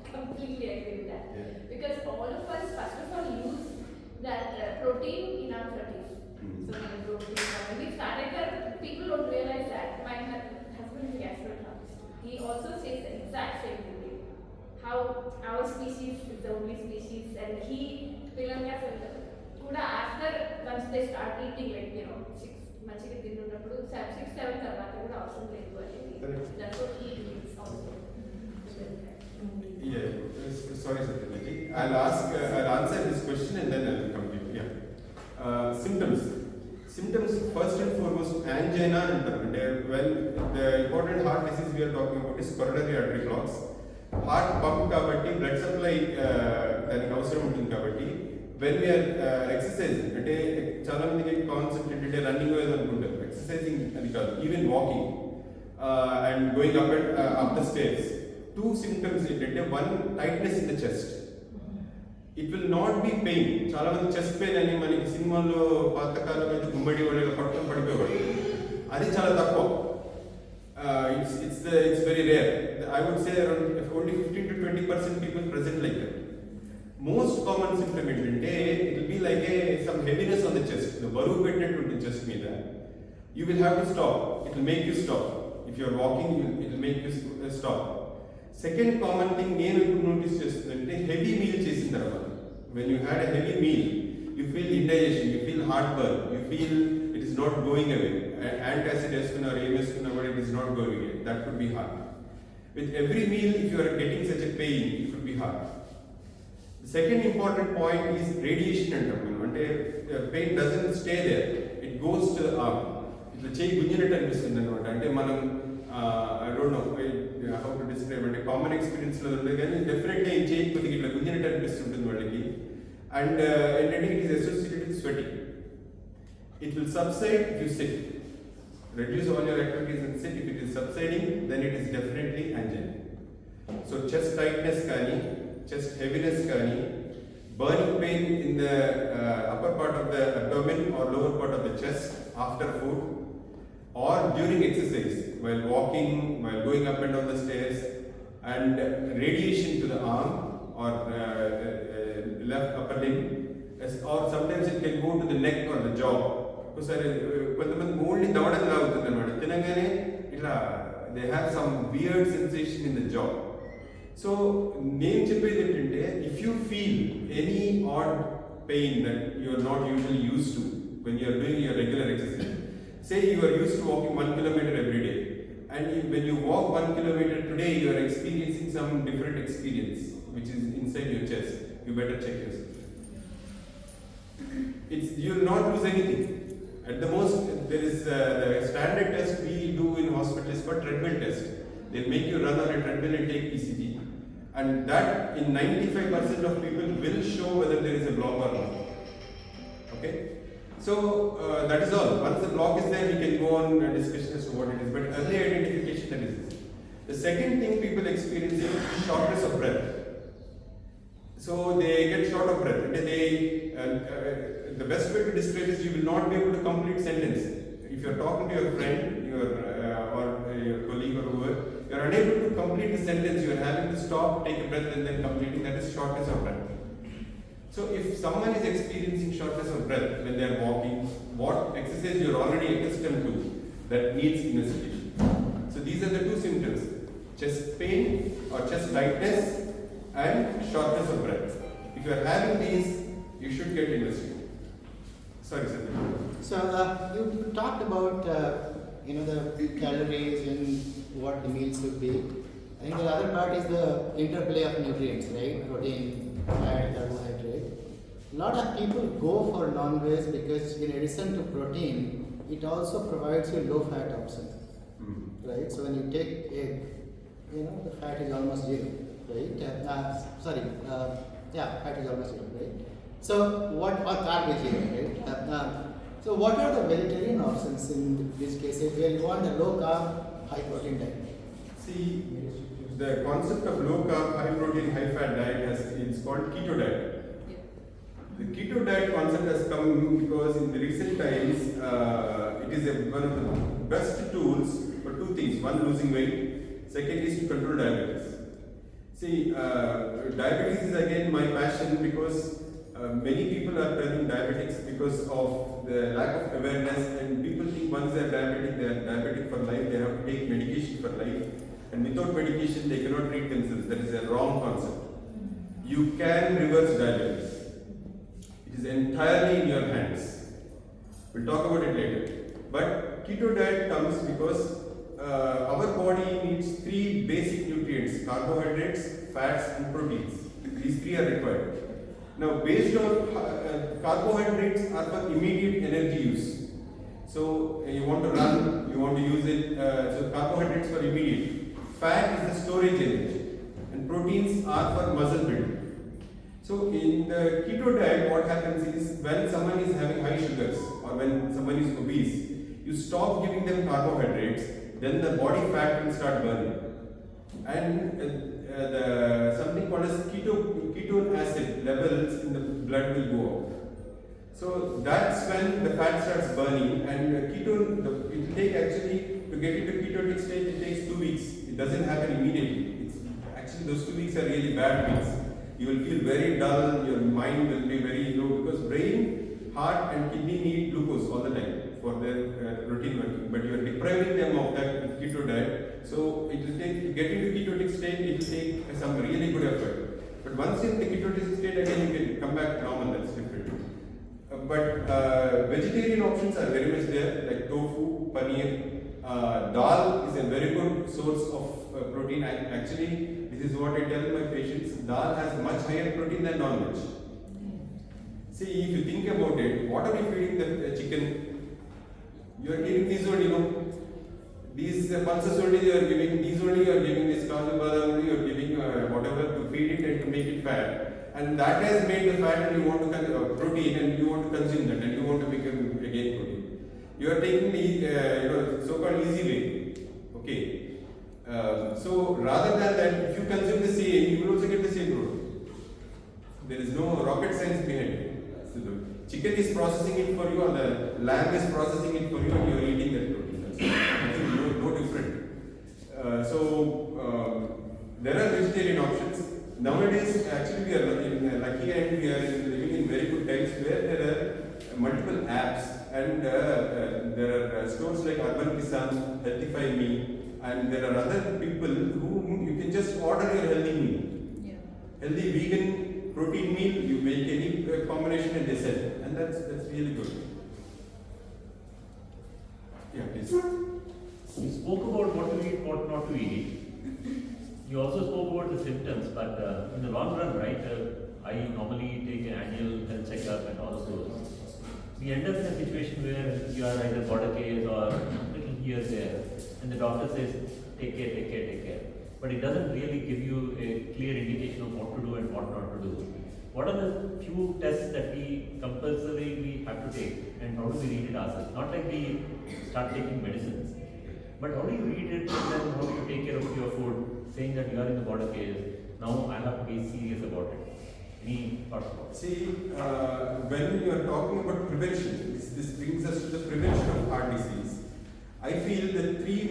I completely agree with that. Yeah. Because all of us, first of all, use that protein in our 30s. So protein, when we started that, people don't realize that. My husband is a gastroenterologist. He also says the exact same thing. How our species is the only species, and he kuda after once they start eating, like 6 మంచిగా తిన్నప్పుడు 6-7 తర్వాత కూడా అవసరం లేదు అనేది. That's what he means also. Yeah, sorry Satyaji. I'll answer this question and then I'll complete. Yeah. Symptoms first and foremost angina antaru. When the important heart disease we are talking about is coronary artery blocks. Heart pump kabatti blood supply daniki avasaram untundi kabatti when we are exercising ante chaala mandiki concept ante running ఏదో అనుకుంటారు. Exercising అది కాదు, even walking and going up the stairs. 2 symptoms ఏంటంటే, one tightness in the chest. It will not be pain. చాలా మంది chest pain అని మనకి సినిమాల్లో పాతకాలం అయితే గుమ్మడి వాళ్ళు పట్టుకొని పడిపోయేవాడు. అది చాలా తక్కువ. It's very rare. I would say around only 15-20% people present like that. Most common symptom ఏంటంటే, it will be like some heaviness on the chest. The బరువు పెట్టినట్టు ఉంటుంది చెస్ట్ మీద. You will have to stop. It will make you stop. If you are walking, it will make you stop. Second common thing నేను ఇప్పుడు notice చేస్తుందంటే, heavy meal చేసిన తర్వాత, when you had a heavy meal, you feel indigestion, you feel heartburn, you feel it is not going away. Antacid వేసుకున్నా ఏం వేసుకున్నా కూడా it is not going away. That could be hard. With every meal, if you are getting such a pain, it could be hard. The second important point is radiation అంటాం. అంటే pain doesn't stay there, it goes to the arm. ఇట్లా చేయి గుంజినట్టు అనిపిస్తుంది అనమాట. అంటే మనం I don't know how to describe అంటే common ఎక్స్పీరియన్స్లో ఉంటుంది, కానీ డెఫినెట్గా ఈ చేయి కొద్దిగా ఇట్లా గుంజినట్టు అనిపిస్తుంటుంది వాళ్ళకి. అండ్ ఏంటంటే it is associated with sweating. It will subside if you sit. Reduce all your activities and sit. If it is subsiding, then it is definitely angina. So chest tightness kani, chest heaviness kani, burning pain in the upper part of the abdomen or lower part of the chest after food, or during exercise, while walking, while going up and down the stairs, and radiation to the arm or left upper limb, or sometimes it can go to the neck or the jaw. ఒకసారి కొంతమంది only దవడం లాగుతుంది అనమాట, తినగానే ఇట్లా they have some weird sensation in the jaw. So నేను చెప్పేది ఏంటంటే, if you feel any odd pain that you are not usually use to when you are doing your regular exercise, say you are used to walking 1 kilometer every day, and when you walk 1 kilometer today, you are experiencing some different experience which is inside your chest, you better check yourself. You will not lose anything. At the most, there is the standard test we do in hospitals for treadmill test. They make you run on a treadmill and take ECG, and that in 95% of people will show whether there is a block or not. Okay, so that is all. Once the block is there, we can go on a discussion as to what it is. But early identification, that is this. The second thing people experience is shortness of breath. So they get short of breath. The best way to describe is you will not be able to complete sentence. if you're talking to your friend, or your colleague or whoever, you're unable to complete the sentence, you're having to stop, take a breath, and then completing, that is shortness of breath. So if someone is experiencing shortness of breath when they are walking, what exercise you're already accustomed to that needs investigation. So these are the two symptoms: chest pain or chest tightness and shortness of breath. If you are having these, you should get investigated. Sorry, sir. So you talked about the calories and what the meals should be. I think the other part is the interplay of nutrients, right? Protein, fat, carbohydrate. A lot of people go for non-veg because in addition to protein, it also provides you low-fat option, right? So when you take egg, the fat is almost zero, right? Fat is almost zero, right? So or carb is zero, right? So what are the vegetarian options in these cases where you want a low-carb, high-protein diet? See, the concept of low carb, high protein, high fat diet it's called keto diet. The keto diet concept has come because in the recent times, it is one of the best tools for two things. One, losing weight. Second is to control diabetes. See, diabetes is again my passion because many people are turning diabetics because of the lack of awareness, and people think once they are diabetic for life, they have to take medication for life. And without medication, they cannot treat themselves. That is a wrong concept. You can reverse diabetes. It is entirely in your hands. We'll talk about it later. But keto diet comes because our body needs three basic nutrients: carbohydrates, fats, and proteins. These three are required. Now, based on carbohydrates are for immediate energy use. So you want to run, you want to use it. So carbohydrates for immediate. Fat is the storage energy, and proteins are for muscle building. So in the keto diet, what happens is when someone is having high sugars or when someone is obese, you stop giving them carbohydrates, then the body fat will start burning, and something called as ketone acid levels in the blood will go up. So that's when the fat starts burning, and it will take actually to get into ketogenic state. It takes 2 weeks. It doesn't happen immediately. Actually those 2 weeks are really bad weeks. You will feel very dull. Your mind will be very low because brain, heart, and kidney need glucose all the time for their routine working. But you are depriving them of that with keto diet. So it will take to get into ketogenic state. It will take some really good effort. But once in the ketogenic state, again you can come back to normal. That's different. But vegetarian options are very much there, like tofu, paneer. Dal is a very good source of protein. Actually, this is what I tell my patients. Dal has much higher protein than non-veg. See, if you think about it, what are we feeding the chicken? You are giving these only, these pulses only you are giving, these only you are giving, this kaju badam only you are giving whatever to feed it and to make it fat. And that has made the fat, and you want to protein, and you want to consume that, and you want to become again protein. You are taking the so-called easy way. Okay. So rather than that, if you consume the same, you will also get the same protein. There is no rocket science behind it. So the chicken is processing it for you, or the lamb is processing it for you, and you are eating that protein. That's no different. There are vegetarian options. Nowadays, actually, we are lucky, and we are living in very good times where there are multiple apps, and there are stores like Urban Kisan, Healthify Me, and there are other people who you can just order your healthy meal. Yeah. Healthy vegan protein meal, you make any combination and they sell, and that's really good. Yeah, please. You spoke about what to eat, what not to eat. You also spoke about the symptoms, but in the long run, right, I normally take an annual health checkup and all those. We end up in a situation where you are either border case or little here, there, and the doctor says, take care. But it doesn't really give you a clear indication of what to do and what not to do. What are the few tests that we compulsorily have to take, and how do we read it ourselves? Not like we start taking medicines, but how do you read it, and then how do you take care of your food, saying that you are in the border case, now I have to be serious about it. Any thoughts about it? See, when you are talking about prevention, this brings us to the prevention of heart disease.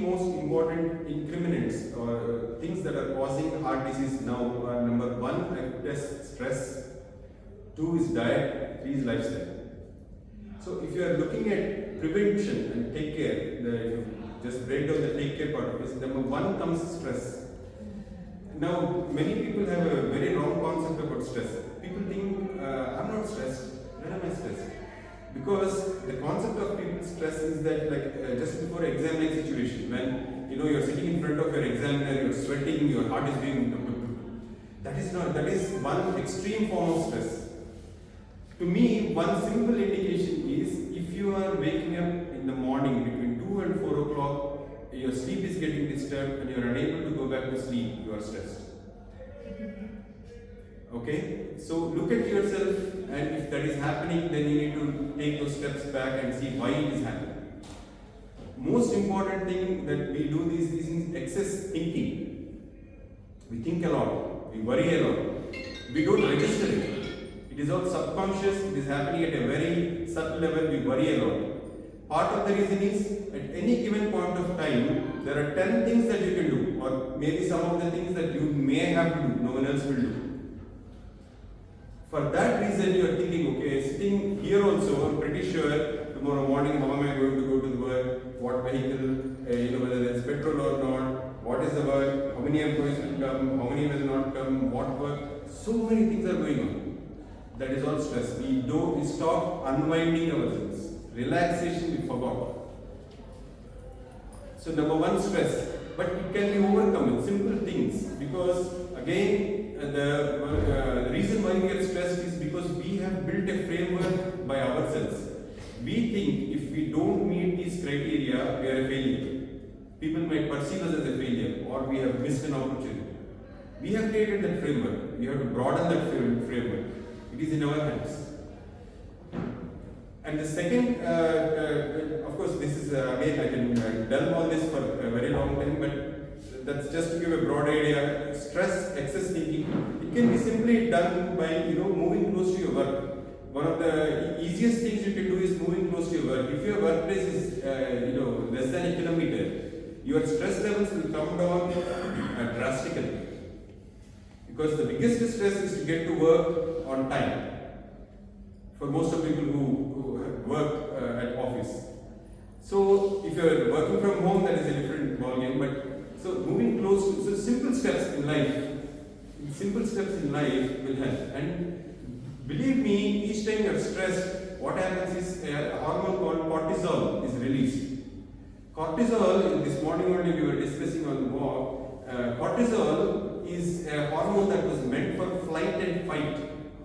most important incriminants or things that are causing heart disease now are number 1, I put as stress, 2 is diet, 3 is lifestyle. So if you are looking at prevention and take care, if you just break down the take care part of it, number 1 comes stress. Now many people have a very wrong concept about stress. People think I'm not stressed. When am I stressed? Because the concept of people's stress is that just before examining situation, when you're sitting in front of your examiner, you're sweating, your heart is being that is one extreme form of stress. To me, one simple indication is if you are waking up in the morning between 2 and 4 o'clock, your sleep is getting disturbed and you are unable to go back to sleep, you are stressed. Okay, so look at yourself, and if that is happening, then you need to take those steps back and see why it is happening. Most important thing that we do these is excess thinking. We think a lot, we worry a lot, we don't register it. It is all subconscious, it is happening at a very subtle level, we worry a lot. Part of the reason is, at any given point of time, there are 10 things that you can do, or maybe some of the things that you may have to do, no one else will do. For that reason, you are thinking, okay, sitting here also, I'm pretty sure tomorrow morning, how am I going to go to the work, what vehicle, whether there is petrol or not, what is the work, how many employees will come, how many will not come, what work, so many things are going on. That is all stress. We stop unwinding ourselves. Relaxation we forgot. So number 1, stress. But it can be overcome with simple things, because again, the reason why we get stressed is because we have built a framework by ourselves. We think if we don't meet these criteria, we are a failure. People might perceive us as a failure, or we have missed an opportunity. We have created that framework. We have to broaden that framework. It is in our hands. And the second, of course, this is again, I can delve on this for a very long time, but that's just to give a broad idea. Stress, excess thinking, it can be simply done by moving close to your work. One of the easiest things you can do is moving close to your work. If your workplace is less than a kilometer, your stress levels will come down drastically. Because the biggest stress is to get to work on time. For most of people who work at office. So if you are working from home, that is a different ballgame. But so moving close to simple steps in life will help. And believe me, each time you are stressed, what happens is a hormone called cortisol is released. Cortisol, this morning only we were discussing on the walk. Cortisol is a hormone that was meant for flight and fight.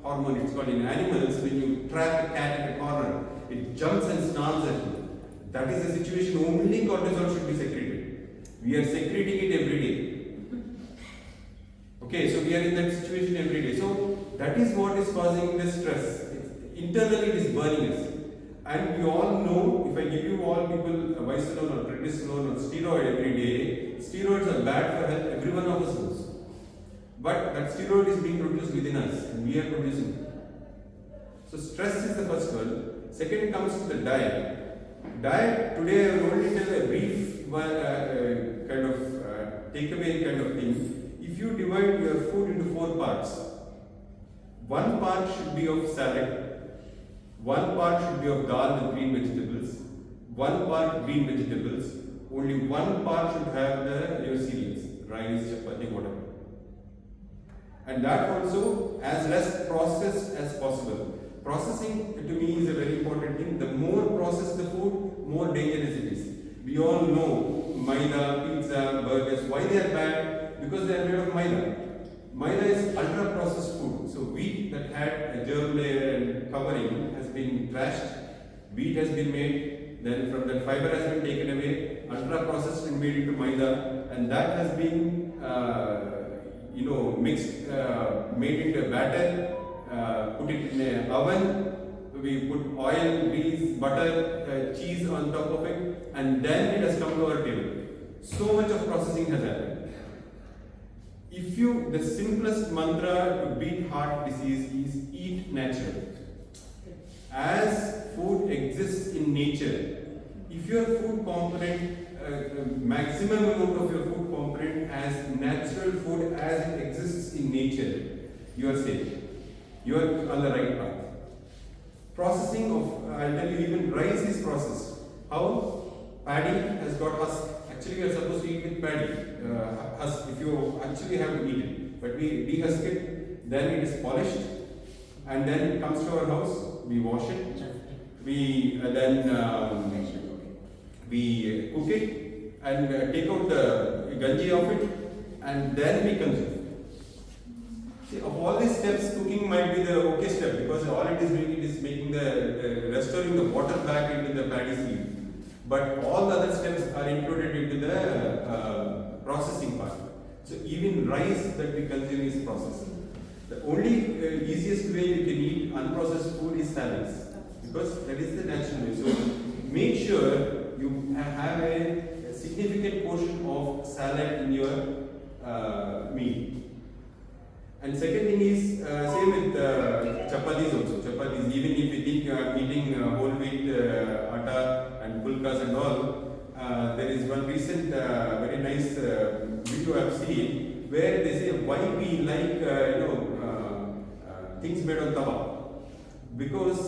Hormone, it's called in animals. When you trap a cat in a corner, it jumps and snarls at you. That is a situation only cortisol should be secreted. We are secreting it every day. Okay, so we are in that situation every day. So that is what is causing the stress. Internally, it is burning us. And we all know, if I give you all people Visalone or prednisolone or steroid every day, steroids are bad for health. Every one of us knows. But that steroid is being produced within us, and we are producing it. So stress is the first one. Second comes to the diet. Diet, today I will only tell a brief takeaway kind of thing. If you divide your food into 4 parts, 1 part should be of salad, 1 part should be of dal with green vegetables, 1 part green vegetables, only 1 part should have your cereals, rice, chapati, whatever. And that also as less processed as possible. Processing to me is a very important thing. The more processed the food, more dangerous it is. We all know maida, pizza, burgers, why they are bad? Because they are made of maida. Maida is ultra processed food. So wheat that had a germ layer and covering has been trashed. Wheat has been made, then from that fiber has been taken away, ultra processed and made into maida, and that has been mixed, made into a batter, put it in an oven, we put oil, grease, butter, cheese on top of it, and then it has come to our table. So much of processing has happened. The simplest mantra to beat heart disease is eat natural. As food exists in nature, if your food component maximum amount of your food component as natural food as it exists in nature, you are safe. You are on the right path. Processing of, I'll tell you, even rice is processed. How? Paddy has got husk. Actually, we are supposed to eat with paddy, husk, if you actually have to eat it. But we dehusk it, then it is polished, and then it comes to our house, we wash it, we we cook it, and take out the ganji of it, and then we consume. See, of all these steps, cooking might be the okay step, because all it is doing, it is making the restoring the water back into the paddy seed. But all the other steps are included into the processing part. So even rice that we consume is processed. The only easiest way you can eat unprocessed food is salads, because that is the natural way. So make sure you have a significant portion of salad in your meal. And second thing is same with chapatis also. Chapatis, even if you think you are eating whole wheat atta and pulkas and all, there is one recent very nice video I have seen where they say why we like things made on tawa. Because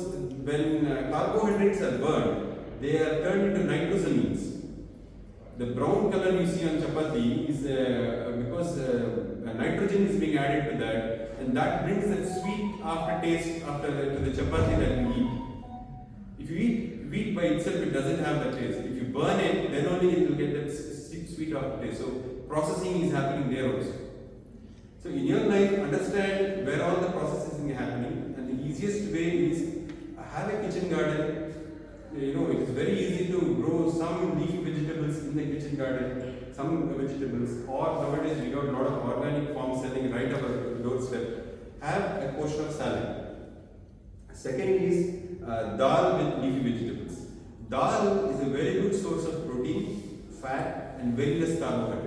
when carbohydrates are burned, they are turned into nitrosamines. The brown color you see on chapati is because nitrogen is being added to that, and that brings that sweet aftertaste to the chapati that you eat. If you eat wheat by itself, it doesn't have that taste. If you burn it, then only it will get that sweet aftertaste. So processing is happening there also. So in your life, understand where all the processing is happening, and the easiest way is have a kitchen garden. It is very easy to grow some leafy vegetables in the kitchen garden, some vegetables, or nowadays we got a lot of organic farms selling right up our doorstep. Have a portion of salad. Second is dal with leafy vegetables. Dal is a very good source of protein, fat, and very less carbohydrate.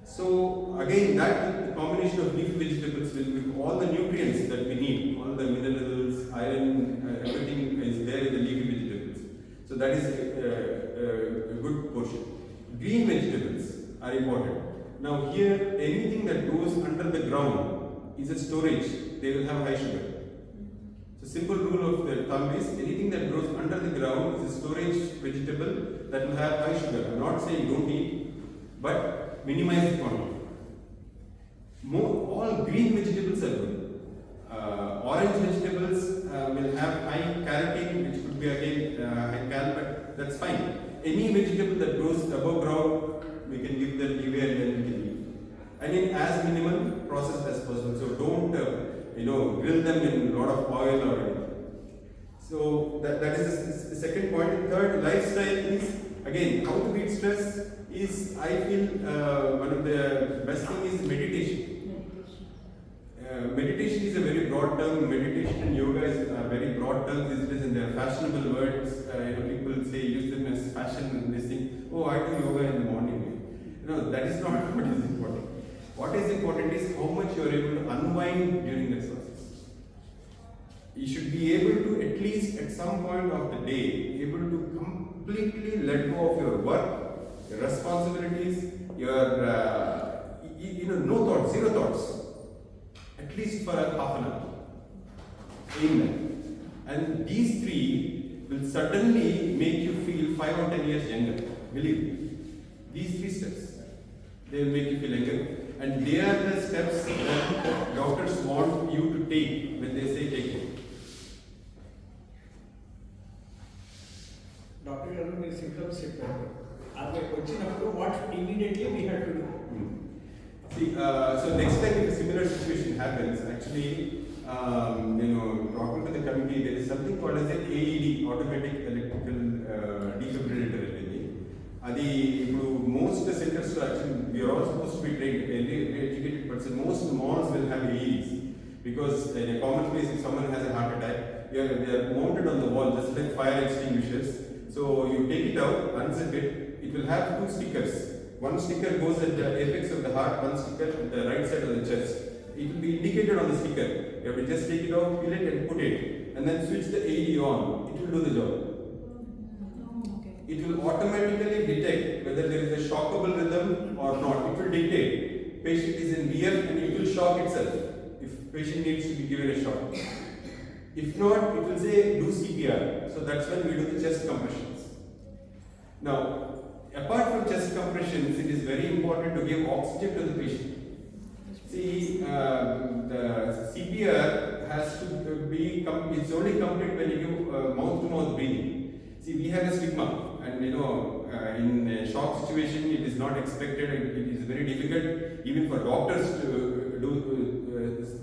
So again, that the combination of leafy vegetables will give all the nutrients that we need, all the minerals, iron, everything is there in the leafy vegetables. So that is a good portion. Green vegetables are important. Now here, anything that grows under the ground is a storage. They will have high sugar. So simple rule of the thumb is anything that grows under the ground is a storage vegetable that will have high sugar. I'm not saying don't eat, but minimize the quantity. All green vegetables are good. Orange vegetables will have high carotene, which could be again high cal, but that's fine. Any vegetable that grows above ground, we can give them leeway and then we can eat. And in as minimal processed as possible. So don't grill them in a lot of oil or anything. So that is the second point. And third, lifestyle is again how to beat stress is I feel one of the best thing is meditation. Meditation is a very broad term. Meditation and yoga is a very broad term these days, and they are fashionable words. People say use them as fashion and they think, oh, I do yoga in the morning. That is not what is important. What is important is how much you are able to unwind during the exercise. You should be able to at least at some point of the day able to completely let go of your work, your responsibilities, your no thoughts, zero thoughts. At least for a half an hour. Aim that. And these three will certainly make you feel 5 or 10 years younger. Believe me. These three steps, they will make you feel younger. And they are the steps that doctors want you to take when they say take it. Doctor, you have symptoms చెప్పారు. అవి వచ్చినప్పుడు what immediately we have to do? See, so next time if a similar situation happens, actually, talking to the committee, there is something called as an AED, automatic electrical defibrillator. Most centers actually, we are all supposed to be trained, educated person. Most malls will have AEDs because in a common place, if someone has a heart attack, they are mounted on the wall just like fire extinguishers. So you take it out, unzip it. It will have 2 stickers. One sticker goes at the apex of the heart, one sticker at the right side of the chest. It will be indicated on the sticker. You have to just take it out, peel it and put it, and then switch the AED on. It will do the job. it will automatically detect whether there is a shockable rhythm or not. It will dictate patient is in VF and it will shock itself if patient needs to be given a shock. If not, it will say do CPR. So that's when we do the chest compressions. Now, apart from chest compressions, it is very important to give oxygen to the patient. See, the CPR has to be, it's only complete when you give mouth-to-mouth breathing. See, we have a stigma, and in a shock situation, it is not expected, and it is very difficult even for doctors to do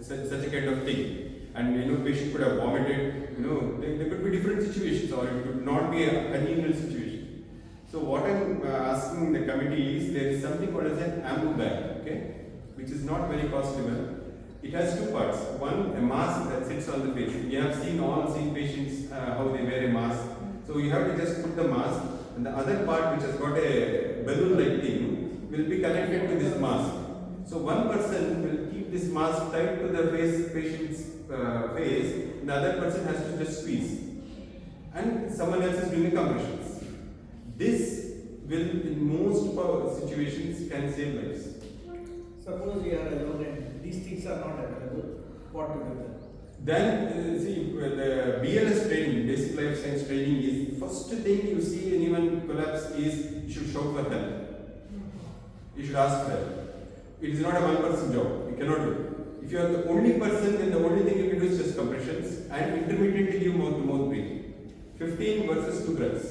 such a kind of thing. And patient could have vomited, there could be different situations, or it could not be a unusual situation. So what I'm asking the committee is, there is something called as an ambu bag, okay, which is not very costly. It has two parts. One, a mask that sits on the face. You have all seen patients how they wear a mask. So you have to just put the mask, and the other part, which has got a balloon-like thing, will be connected to this mask. So one person will keep this mask tied to the patient's face, and the other person has to just squeeze. And someone else is doing the compressions. This will, in most situations, can save lives. Suppose we are alone and these things are not available, what to do then? Then, the BLS training, basic life science training, is first thing you see anyone collapse is you should shout for help. You should ask for help. It is not a one-person job. You cannot do it. If you are the only person, then the only thing you can do is just compressions and intermittently give mouth-to-mouth breathing. 15 versus 2 breaths.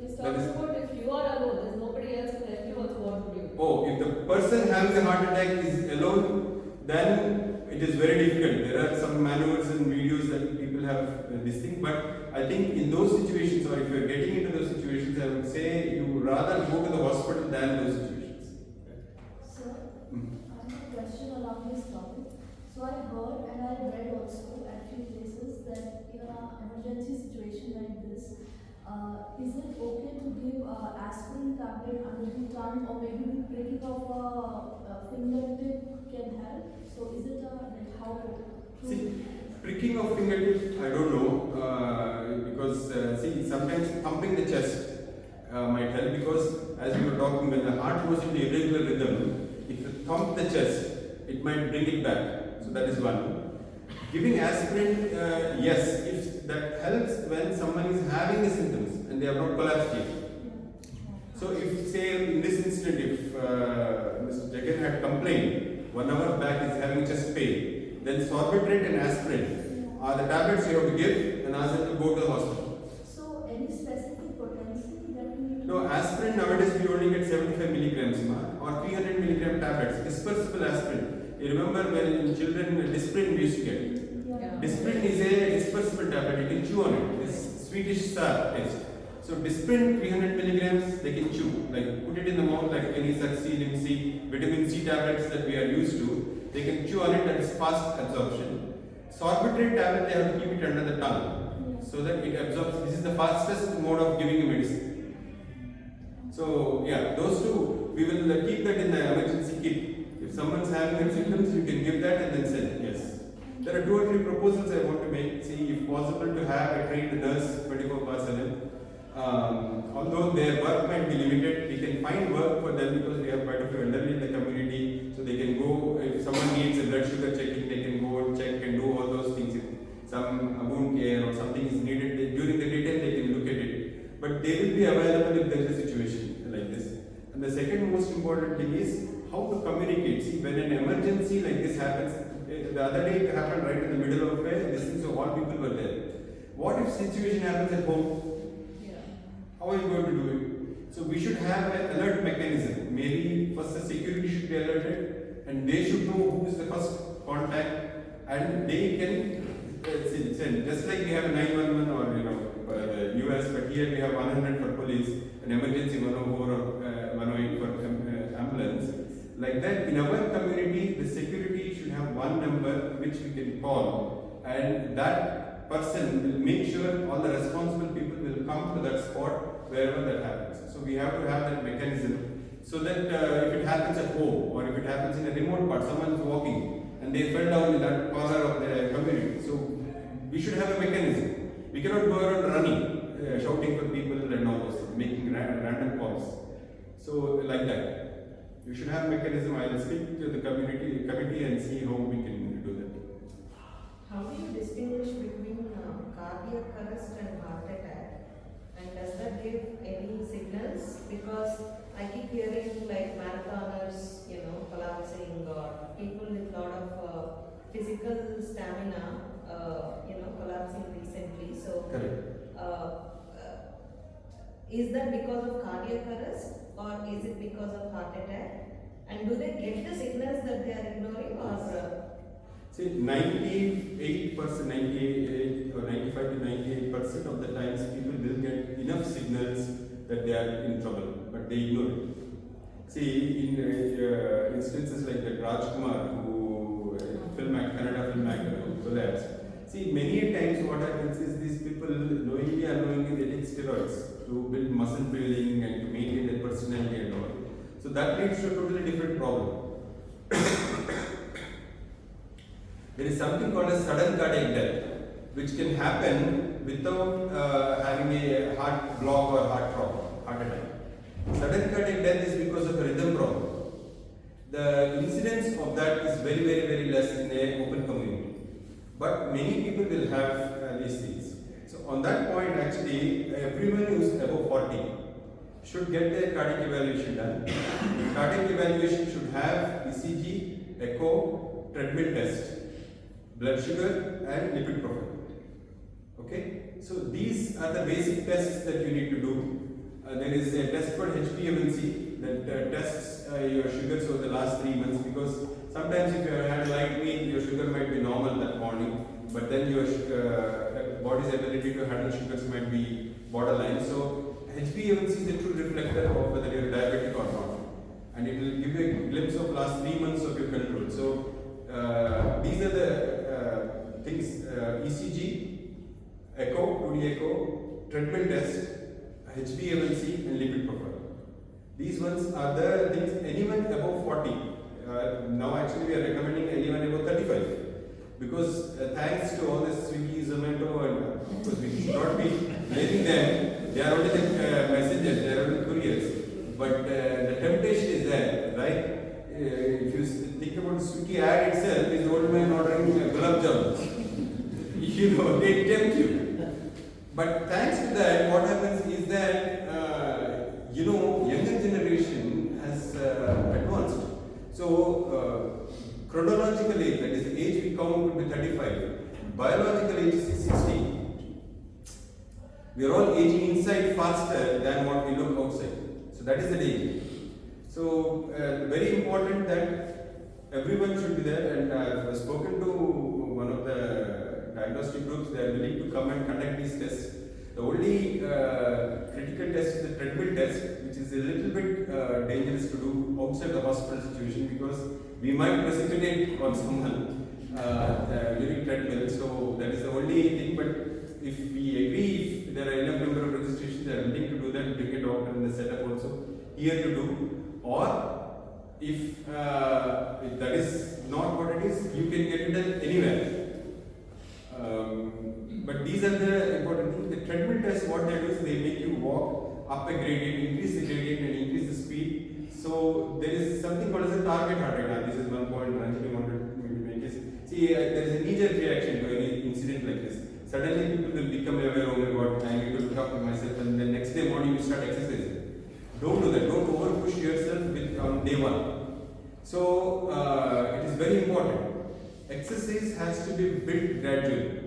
He's talking about if you are alone, there's nobody else to help you, also what would you do? Oh, if the person having a heart attack is alone, then it is very difficult. There are some manuals and videos that people have this thing, but I think in those situations, or if you are getting into those situations, I would say you rather go to the hospital than those situations. Sir, I have a question along this topic. So I heard and I read also at few places that in an emergency situation like this, is it okay to give aspirin tablet under the tongue, or maybe the pricking of a fingertip can help? So is it like how to? See, pricking of fingertip, I don't know, because sometimes thumping the chest might help, because as we were talking, when the heart goes into irregular rhythm, if you thump the chest, it might bring it back. So that is one. Giving aspirin, yes, if that helps when someone is having the symptoms and they have not collapsed yet. So if, say, in this incident, if Mr. Jagan had complained 1 hour back is having chest pain, then sorbitrate and aspirin are the tablets you have to give and ask them to go to the hospital. So any specific potency that we need? No, aspirin nowadays we only get 75 milligrams or 300 milligram tablets, dispersible aspirin. You remember when in children, Disprin we used to get. Yeah. Disprin is a dispersible tablet, you can chew on it. It's sweetish sour taste. So Disprin 300 milligrams, they can chew. Like put it in the mouth like any such vitamin C tablets that we are used to. They can chew on it, that is fast absorption. Sorbitrate tablet, they have to keep it under the tongue so that it absorbs. This is the fastest mode of giving a medicine. So yeah, those two, we will keep that in the emergency kit. If someone's having symptoms, you can give that and then send. Yes. There are 2 or 3 proposals I want to make. See, if possible, to have a trained nurse 24/7. Although their work might be limited, we can find work for them because we have quite a few elderly in the community. So they can go, if someone needs a blood sugar checking, they can go and check and do all those things. If some wound care or something is needed, during the daytime they can look at it. But they will be available if there is a situation like this. And the second most important thing is how to communicate. See, when an emergency like this happens, the other day it happened right in the middle of this thing, so all people were there. What if situation happens at home? How are you going to do it? So we should have an alert mechanism. Maybe first the security should be alerted, and they should know who is the first contact, and they can send. Just like we have a 911 or the US, but here we have 100 for police, an emergency 104 or 108 for ambulance. Like that, in our community, the security should have one number which we can call, and that person will make sure all the responsible people will come to that spot wherever that happens. So we have to have that mechanism so that if it happens at home or if it happens in a remote part, someone is walking and they fell down in that corner of the community. So we should have a mechanism. We cannot go around running, shouting for people and all those things, making So like that, you should have mechanism. I will speak to the committee and see how we can do that. How do you distinguish between cardiac arrest and heart attack? And does that give any signals? Because I keep hearing like marathoners, collapsing, or people with lot of physical stamina, collapsing recently. So, is that because of cardiac arrest or is it because of heart attack? And do they get the signals that they are ignoring or? See, 98%, 98 or 95 to 98% of the times people will get enough signals that they are in trouble, but they ignore it. See, in instances like that Rajkumar, who Kannada film actor who collapsed. See, many times what happens is these people knowingly or unknowingly they take steroids to build muscle building and to maintain their personality and all. So that leads to a totally different problem. There is something called a sudden cardiac death, which can happen without having a heart block or heart attack. Sudden cardiac death is because of a rhythm problem. The incidence of that is very, very, very less in an open community. But many people will have these things. So on that point, actually, everyone who is above 40 should get their cardiac evaluation done. Cardiac evaluation should have ECG, echo, treadmill test, blood sugar and lipid profile. Okay? So these are the basic tests that you need to do. There is a test called HbA1c that tests your sugars over the last 3 months, because sometimes if you have had a light meal, your sugar might be normal that morning, but then your body's ability to handle sugars might be borderline. So HbA1c is a true reflector of whether you are diabetic or not, and it will give you a glimpse of last 3 months of your control. So these are the things: ECG, echo, 2D echo, treadmill test, HbA1c and lipid profile. These ones are the things anyone above 40. Now actually we are recommending anyone above 35, because thanks to all this Swiggy, Zomato, and of course we should not be blaming them. They are only the messengers, they are only couriers. But the temptation is there, right? If you think about the Swiggy ad itself, is the old man ordering gulab jamun. They tempt you. But thanks to that, what happens is that younger generation has advanced. So chronological age, that is the age we count, would be 35. Biological age is 60. We are all aging inside faster than what we look outside. So that is the danger. So very important that everyone should be there, and I have spoken to one of the diagnostic groups. They are willing to come and conduct these tests. The only critical test is the treadmill test, which is a little bit dangerous to do outside the hospital situation, because we might precipitate on someone during treadmill. So that is the only thing. But if we agree, if there are enough number of registrations, they are willing to do that, bring a doctor in the setup also here to do. Or if that is not what it is, you can get it done anywhere. But these are the important things. The treadmill test, what they do is they make you walk up a gradient, increase the gradient and increase the speed. So there is something called as a target heart rate. Now, this is one point Ranjani wanted me to make. See, there is a knee-jerk reaction to any incident like this. Suddenly people will become aware, oh my God, I need to look after myself, and then next day morning you start exercising. Don't do that. Don't over-push yourself on day one. So it is very important. Exercise has to be built gradually.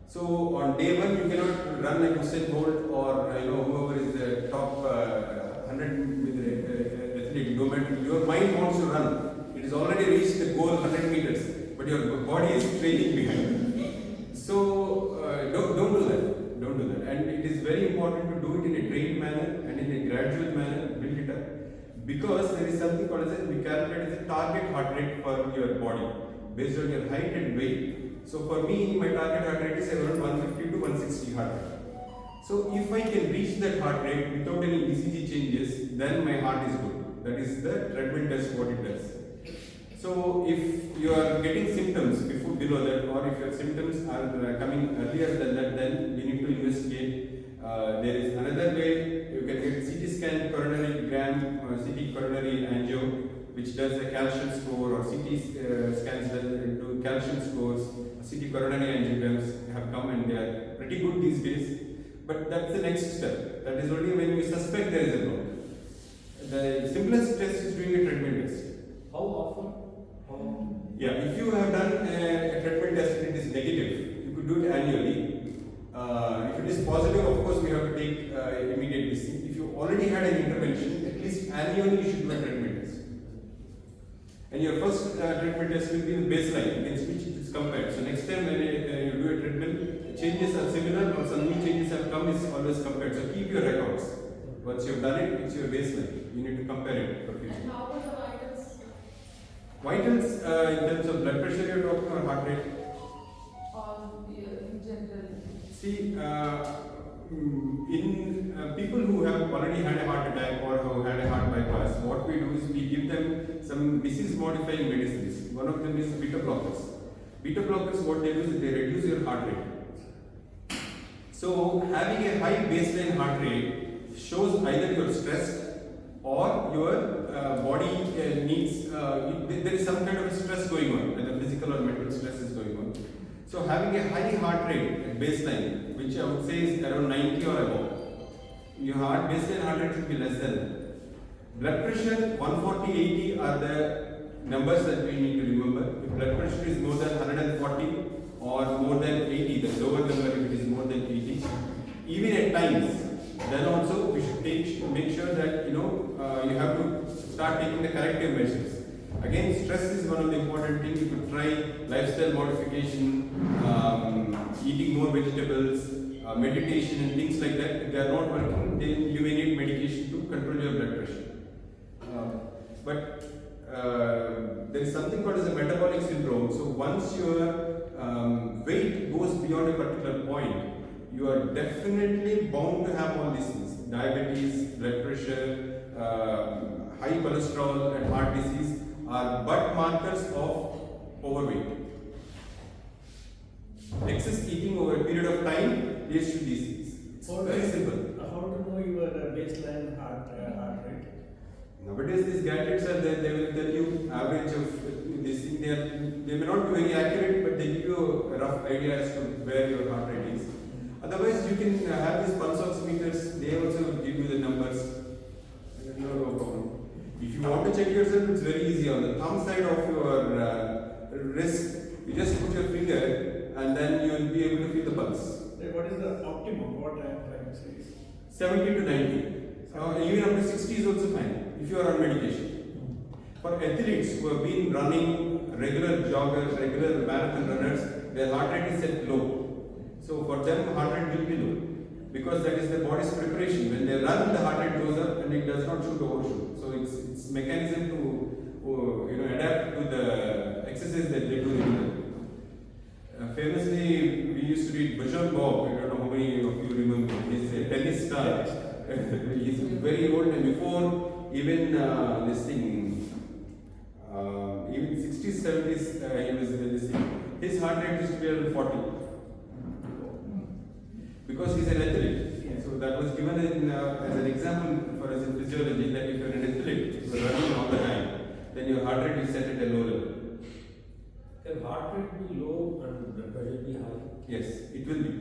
So on day one, you cannot run like Usain Bolt or whoever is the top 100 athlete. No matter, your mind wants to run. It has already reached the goal 100 meters, but your body is trailing behind. So don't do that. Don't do that. And it is very important to do it in a trained manner and in a gradual manner. Build it up, because there is something called as we calculate as a target heart rate for your body based on your height and weight. So for me, my target heart rate is around 150 to 160 heart rate. So if I can reach that heart rate without any ECG changes, then my heart is good. That is the treadmill test, what it does. So if you are getting symptoms below that, or if your symptoms are coming earlier than that, then we need to investigate. There is another way. You can get CT scan, coronary gram, CT coronary angio, which does a calcium score, or CT scans that do calcium scores. CT coronary angiograms have come and they are pretty good these days. But that's the next step. That is only when you suspect there is a block. The simplest test is doing a treadmill test. How often? Yeah, if you have done a treadmill test and it is negative, you could do it annually. If it is positive, of course, we have to take immediate decision. If you already had an intervention, at least annually you should do a treadmill test. And your first treadmill test will be the baseline against which it is compared. So next time when you do a treadmill, changes are similar or some new changes have come, is always compared. So keep your records. Once you have done it, it's your baseline. You need to compare it for future. And how about the vitals? Vitals, in terms of blood pressure, you're talking, or heart rate? Or in general? See, in people who have already had a heart attack or who had a heart bypass, what we do is we give them some disease-modifying medicines. One of them is beta blockers. Beta blockers, what they do is they reduce your heart rate. So, having a high baseline heart rate shows either you're stressed or your body needs, there is some kind of stress going on, whether physical or mental stress is going on. So having a high heart rate at baseline, which I would say is around 90 or above, your baseline heart rate should be less than that. Blood pressure, 140-80 are the numbers that we need to remember. If blood pressure is more than 140 or more than 80, the lower number if it is more than 80, even at times, then also we should make sure that you have to start taking the corrective measures. Again, stress is one of the important things. You could try lifestyle modification, eating more vegetables, meditation and things like that. If they are not working, then you may need medication to control your blood pressure. But there is something called as a metabolic syndrome. So once your weight goes beyond a particular point, you are definitely bound to have all these things. Diabetes, blood pressure, high cholesterol and heart disease are but markers of overweight. Excess eating over a period of time leads to these things. It's very simple. How to know your baseline heart rate? Nowadays these gadgets are there, they will tell you average of this thing. They may not be very accurate, but they give you a rough idea as to where your heart rate is. Otherwise, you can have these pulse oximeters, they also give you the numbers. No problem. If you want to check yourself, it's very easy. On the thumb side of your wrist, you just put your finger and then you will be able to feel the pulse. What is the optimum? What I am trying to say is 70 to 90. Even up to 60 is also fine if you are on medication. For athletes who have been running, regular joggers, regular marathon runners, their heart rate is set low. So for them, heart rate will be low because that is the body's preparation. When they run, the heart rate goes up and it does not shoot overshoot. So it's mechanism to adapt to the exercise that they do. Famously, we used to read Bajor Bob. I don't know how many of you remember. He's a tennis star. He's very old, and before even this thing, even 60s, 70s, he was this thing. His heart rate used to be around 40. Because he's an athlete. So that was given as an example for us in physiology that if you're an athlete, you're running all the time, then your heart rate is set at a low level. Can heart rate be low and blood pressure be high? Yes, it will be.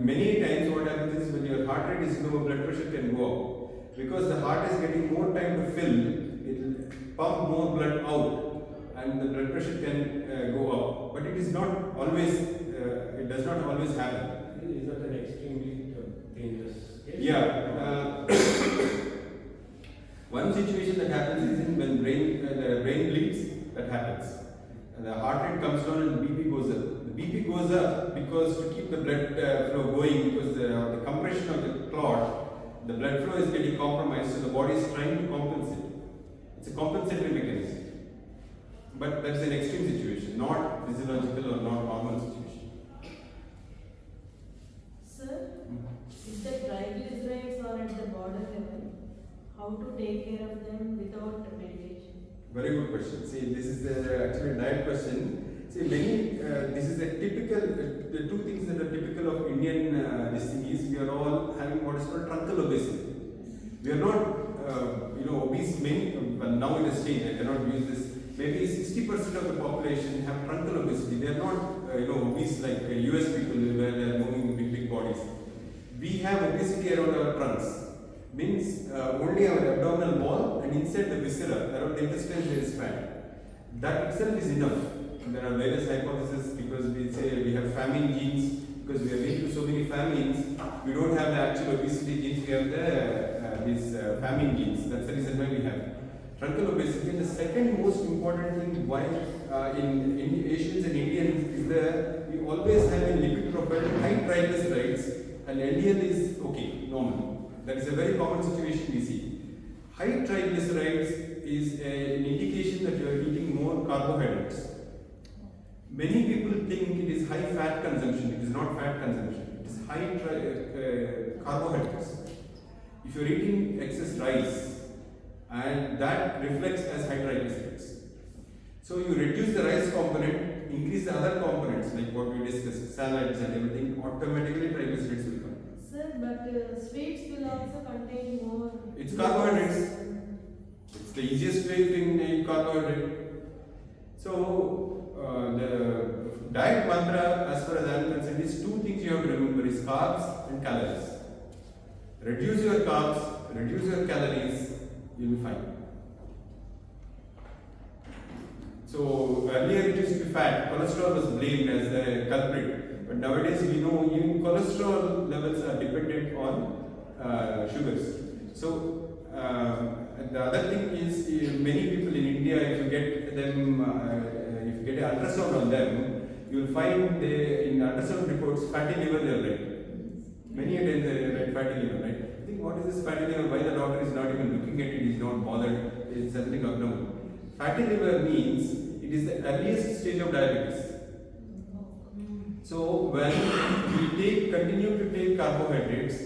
Many times what happens is when your heart rate is low, blood pressure can go up. Because the heart is getting more time to fill, it will pump more blood out and the blood pressure can go up. But it is not always, it does not always happen. Is that an extremely dangerous case? Yeah. One situation that happens is when the brain bleeds, that happens. And the heart rate comes down and the BP goes up. The BP goes up because to keep the blood flow going, because the compression of the clot, the blood flow is getting compromised, so the body is trying to compensate. It's a compensatory mechanism. But that's an extreme situation, not physiological or not normal situation. Sir, if the triglycerides are at the border level, how to take care of them without medication? Very good question. See, this is actually a diet question. See, this is a typical, the two things that are typical of Indian this thing is, we are all having what is called truncal obesity. We are not, obese. Many, well, now it has changed. I cannot use this. Maybe 60% of the population have truncal obesity. They are not, obese like US people where they are moving with big bodies. We have obesity around our trunks. Means only our abdominal wall and inside the viscera, around the intestine there is fat. That itself is enough. There are various hypotheses because we say we have famine genes, because we have been to so many famines, we don't have the actual obesity genes, we have these famine genes. That's the reason why we have truncal obesity. And the second most important thing why in Asians and Indians is that we always have a lipid profile, high triglycerides, and LDL is okay, normal. That is a very common situation we see. High triglycerides is an indication that you are eating more carbohydrates. Many people think it is high fat consumption. It is not fat consumption. It is high carbohydrates. If you are eating excess rice, and that reflects as high triglycerides. So you reduce the rice component, increase the other components like what we discussed, salads and everything, automatically triglycerides will come. Sir, but sweets will also contain more. It's carbohydrates. It's the easiest way to eat carbohydrate. So the diet mantra, as far as I am concerned, is two things you have to remember: is carbs and calories. Reduce your carbs, reduce your calories, you'll be fine. So earlier it used to be fat. Cholesterol was blamed as the culprit. But nowadays we know even cholesterol levels are dependent on sugars. So the other thing is many people in India, if you get them, if you get an ultrasound on them, you will find they, in ultrasound reports fatty liver they are right. Many a times they write fatty liver, right? I think what is this fatty liver? Why the doctor is not even looking at it? He is not bothered. It is something abnormal. Fatty liver means it is the earliest stage of diabetes. So when we continue to take carbohydrates,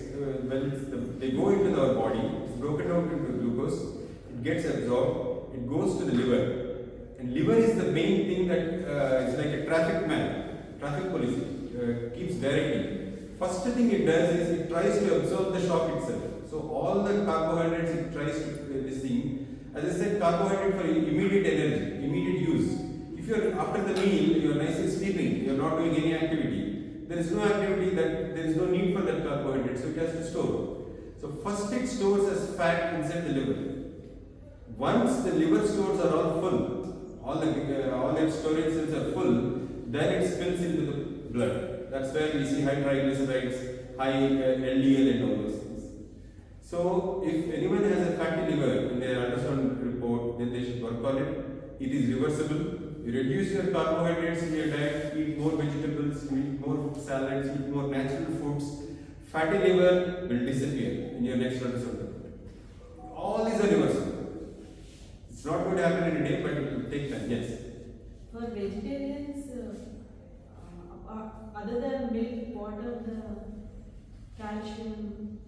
they go into our body, it's broken down into glucose, it gets absorbed, it goes to the liver. And liver is the main thing that is like a traffic police, keeps directing. First thing it does is it tries to absorb the shock itself. So all the carbohydrates it tries to this thing. As I said, carbohydrate for immediate energy, immediate use. If you are after the meal, you are nicely sleeping, you are not doing any activity. There is no activity, that there is no need for that carbohydrate, so it has to store. So first it stores as fat inside the liver. Once the liver stores are all full, all the storage cells are full, then it spills into the blood. That's where we see high triglycerides, high LDL and all those things. So if anyone has a fatty liver in their ultrasound report, then they should work on it. It is reversible. You reduce your carbohydrates in your diet, eat more vegetables, eat more salads, eat more natural foods. Fatty liver will disappear in your next ultrasound report. All these are reversible. It's not going to happen in a day, but it will take time. Yes. For vegetarians, other than milk, what are the calcium?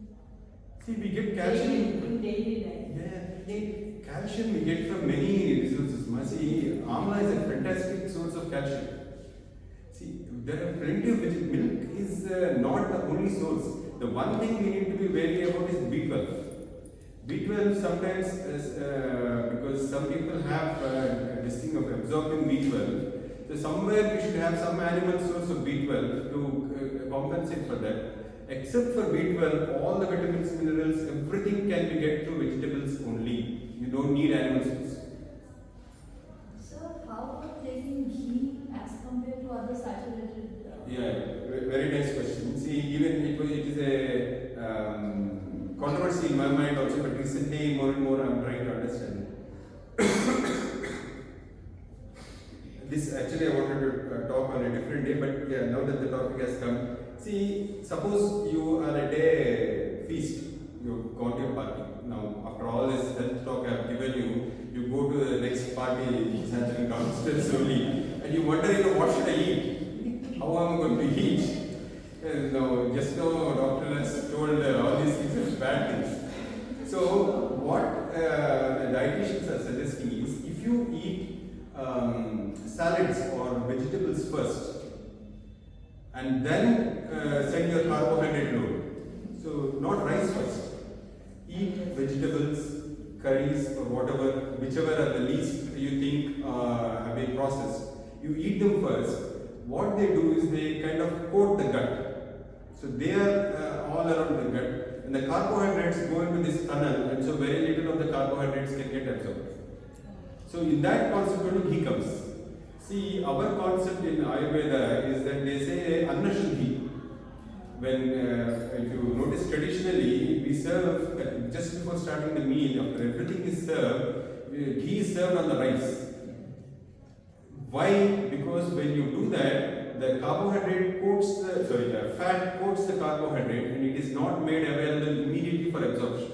See, we get calcium in daily life. Yeah. Calcium we get from many resources. See, amla is a fantastic source of calcium. See, there are plenty of milk is not the only source. The one thing we need to be wary about is B12. B12 sometimes is, because some people have this thing of absorbing B12. So somewhere we should have some animal source of B12 to compensate for that. Except for B12, all the vitamins, minerals, everything can be get through vegetables only. You don't need animal source. Sir, how about taking ghee as compared to other saturated? Yeah, very nice question. See, even it is a controversy in my mind also, but recently more and more I am trying to understand. This actually I wanted to talk on a different day, but yeah, now that the topic has come. See, suppose you are at a feast, you got your party. Now, after all this health talk I have given you, you go to the next party, which is happening downstairs only, and you wonder, what should I eat? How am I going to eat? No, just now doctor has told all these things are bad things. So, what the dietitians are suggesting is, if you eat salads or vegetables first, and then send your carbohydrate load. So not rice first. Eat whatever, whichever are the least you think have been processed, you eat them first. What they do is they kind of coat the gut. So they are all around the gut, and the carbohydrates go into this tunnel, and so very little of the carbohydrates can get absorbed. So in that concept only ghee comes. See, our concept in Ayurveda is that they say Anna Shuddhi. When, if you notice traditionally, we serve just before starting the meal, after everything is served, ghee is served on the rice. Why? Because when you do that, the carbohydrate coats the fat coats the carbohydrate, and it is not made available immediately for absorption.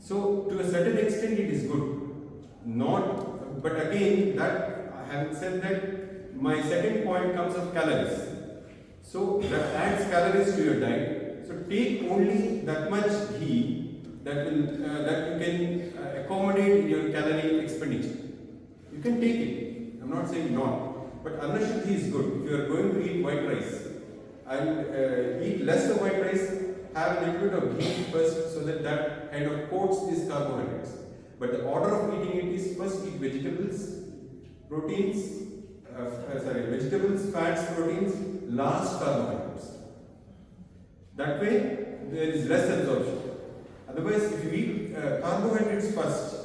So to a certain extent it is good. Not, but again, that having said that, my second point comes of calories. So that adds calories to your diet. So take only that much ghee that you can accommodate in your calorie expenditure. You can take it. I'm not saying not. But Anna Shuddhi is good. If you are going to eat white rice and eat less of white rice, have a little bit of ghee first so that kind of coats these carbohydrates. But the order of eating it is first eat vegetables, proteins, vegetables, fats, proteins, last carbohydrates. That way there is less absorption. Otherwise, if you eat carbohydrates first,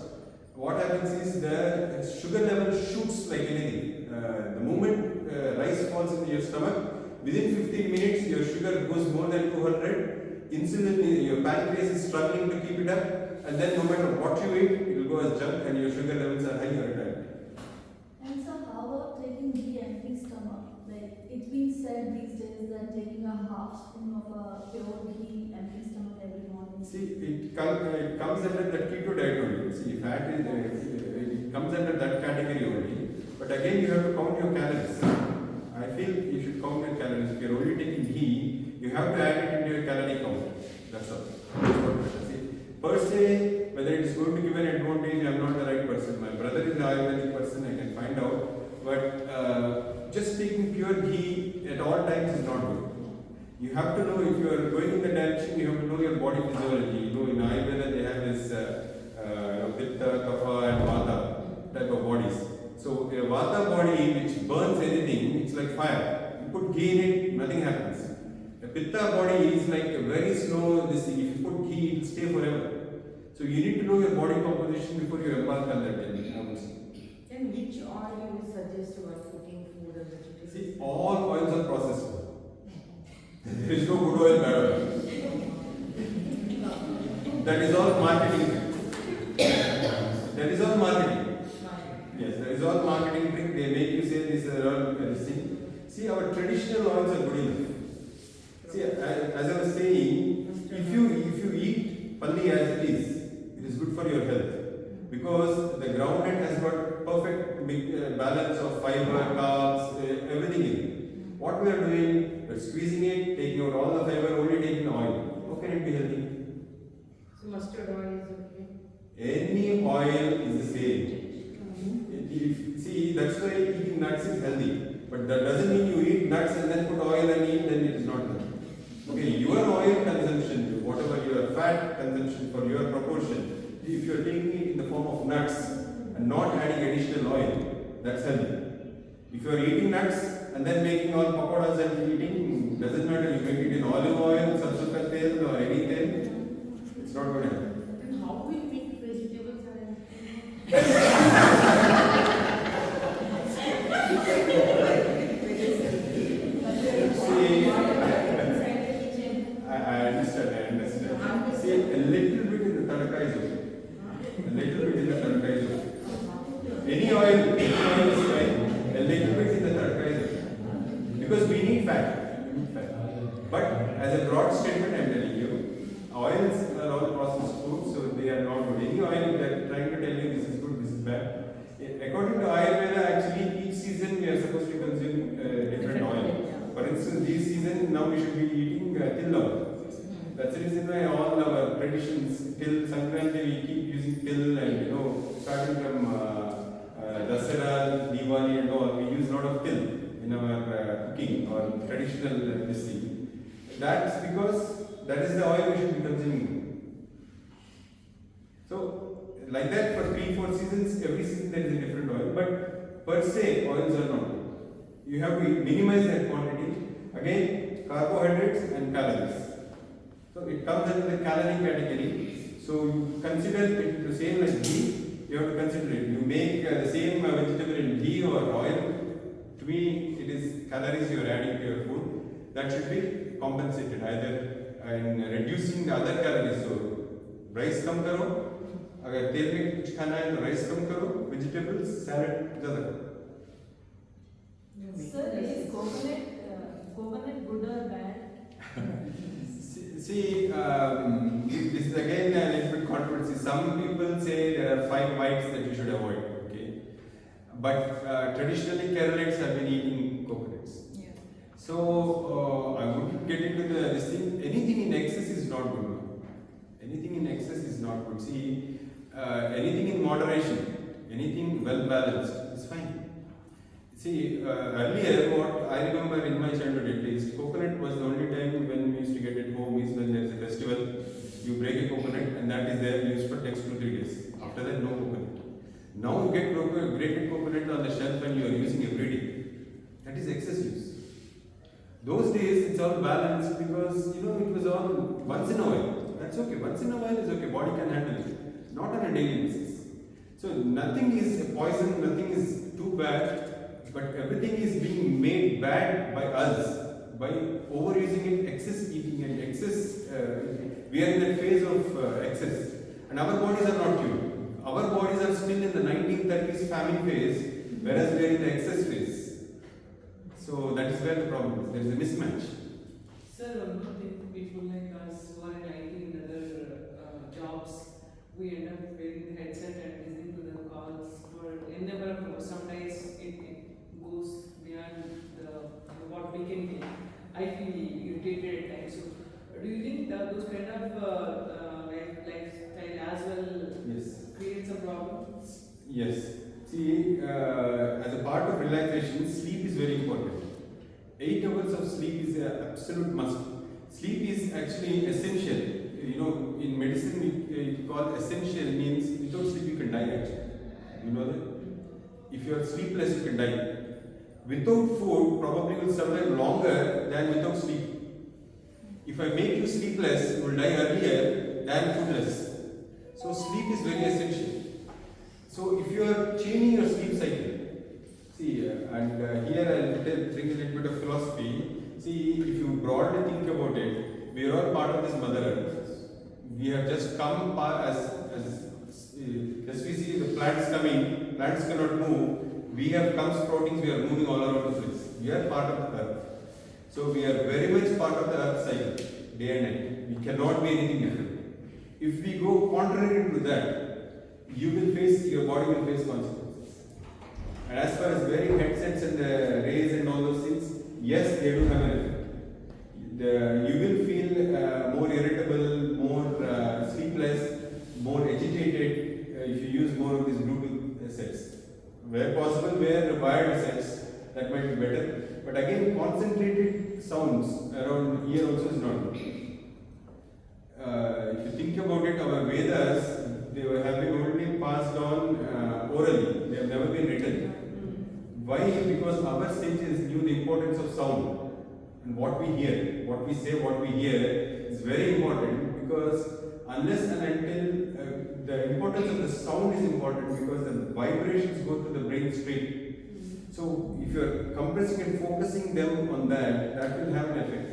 what happens is the sugar level shoots like anything. The moment rice falls into your stomach, within 15 minutes your sugar goes more than 200. Insulin, your pancreas is struggling to keep it up, and then no matter what you eat, it will go as junk and your sugar levels are high or time. And so how about taking ghee empty stomach? Like it's been said these days that taking a half spoon of a pure ghee empty stomach every morning. See, it comes under the keto diet only. See, fat is it comes under that category only. But again, you have to count your calories. I feel you should count your calories. If you're only taking ghee, you have to add it into your calorie count. That's all. See, per se, whether it is going to give an advantage, I'm not the right person. My brother is the Ayurvedic person, I can find out. But just taking pure ghee at all times is not good. You have to know if you are going in the direction, you have to know your body physiology. You know, in Ayurveda they have this Pitta, Kapha and Vata type of bodies. So a Vata body which burns anything, it's like fire. You put ghee in it, nothing happens. A Pitta body is like a very slow this thing. If you put ghee, it will stay forever. So you need to know your body composition before you embark on that journey. And which oil you would suggest while cooking food and vegetables? See, all oils are processed. There is no good oil, bad oil. That is all marketing. That is all marketing. Yes, that is all marketing trick. They make you say this is all this thing. See, our traditional oils are good enough. See, as I was saying, if you eat palli as it is good for your health. Because the groundnut has got perfect balance of fiber, carbs, everything in it. What we are doing, we are squeezing it, taking out all the fiber, only taking the oil. How can it be healthy? So mustard oil is okay? Any oil is the same. See, that's why eating nuts is healthy. But that doesn't mean you eat nuts and then put oil and eat, then it is not healthy. Okay, your oil consumption, whatever your fat consumption for your proportion, if you are taking it in the form of nuts and not adding additional oil, that's healthy. If you are eating nuts and then making all pakoras and eating, doesn't matter, you make it in olive oil, sarson ka tel or any tel, it's not going to happen. And how we make vegetables and See, I understand. See, a little bit in the tadka is okay. A little bit in the tadka is okay. Any oil is fine. A little bit in the tadka is okay. Because we need fat. But as a broad statement, I am telling you, oils are all processed foods, so they are not good. Any oil that is trying to tell you this is good, this is bad. According to Ayurveda, actually each season we are supposed to consume different oil. For instance, this season now we should be eating til oil. That's the reason why all our traditions till Sankranti we keep using till, and starting from Dasara, Diwali and all, we use a lot of till in our cooking or traditional this thing. That's because that is the oil we should be consuming. So like that for 3-4 seasons, every season there is a different oil, but per se oils are not good. You have to minimize that quantity. Again, carbohydrates and calories. So it comes under the calorie category. So you consider it the same like ghee. You have to consider it. You make the same vegetable in ghee or oil. To me, it is calories you are adding to your food. That should be compensated either in reducing the other calories. So rice कम करो. अगर तेल में कुछ खाना है तो rice कम करो. Vegetables, salad ज़्यादा करो. Sir, is coconut good or bad? See, this is again a little bit controversy. Some people say there are 5 whites that you should avoid. Okay, but traditionally Keralites have been eating coconuts. Yeah. So I wouldn't get into this thing. Anything in excess is not good. Anything in excess is not good. See, anything in moderation, anything well balanced is fine. See, earlier what I remember in my childhood at least, coconut was the only time when we used to get at home is when there is a festival, you break a coconut and that is there used for next 2-3 days. After that, no coconut. Now you get grated coconut on the shelf and you are using every day. That is excess use. Those days it's all balanced because it was all once in a while. That's okay. Once in a while is okay. Body can handle it. Not on a daily basis. So nothing is a poison, nothing is too bad. But everything is being made bad by us by overusing it, excess eating and excess. We are in that phase of excess, and our bodies are not tuned. Our bodies are still in the 1930s famine phase, whereas we are in the excess phase. So that is where the problem is. There is a mismatch. Sir, one more thing, people like us who are in IT and other jobs, we end up wearing the headset and listening to the calls for n number of hours. Sometimes it goes beyond what we can take. I feel irritated at times. So, do you think that those kind of lifestyle as well create some problems? Yes. See, as a part of relaxation, sleep is very important. 8 hours of sleep is an absolute must. Sleep is actually essential. In medicine we call essential means without sleep you can die actually. You know that? If you are sleepless you can die. Without food, probably will survive longer than without sleep. If I make you sleepless, you will die earlier than foodless. So sleep is very essential. So if you are changing your sleep cycle, see, here I'll bring a little bit of philosophy. See, if you broadly think about it, we are all part of this Mother Earth. We have just come as we see the plants coming, plants cannot move. We have come sproutings, we are moving all around the place. We are part of the earth. So we are very much part of the earth cycle, day and night. We cannot be anything different. If we go contrary to that, your body will face consequences. And as far as wearing headsets and the rays and all those things, yes, they do have an effect. You will feel more irritable, more sleepless, more agitated if you use more of these Bluetooth sets. Where possible, wear wired sets, that might be better. But again, concentrated sounds around here also is not good. If you think about it, our Vedas, they have been only passed on orally. They have never been written. Why? Because our sages knew the importance of sound. And what we hear, what we say, what we hear is very important because unless and until the importance of the sound is important because the vibrations go to the brain straight. So if you are compressing and focusing them on that, that will have an effect.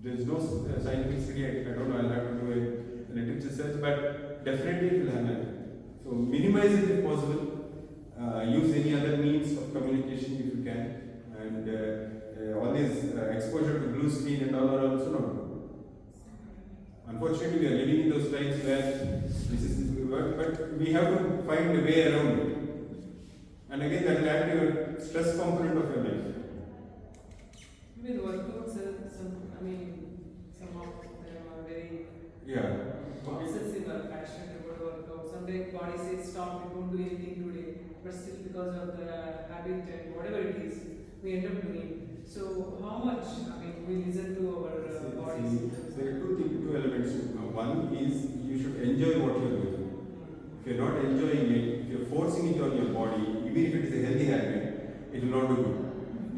There is no scientific study, I don't know, I'll have to do a literature search, but definitely it will have an effect. So minimize it if possible. Use any other means of communication if you can. And all this exposure to blue screen and all are also not good. Unfortunately, we are living in those times where this is work, but we have to find a way around it. And again, that will add to your stress component of your life. With workouts, some of them are very obsessive or passionate about workouts. Sometimes body says stop, we won't do anything today, but still because of the habit and whatever it is, we end up doing. So how much we listen to our bodies? There are two elements. One is you should enjoy what you are doing. If you're not enjoying it, if you're forcing it on your body, even if it is a healthy habit, it will not do good.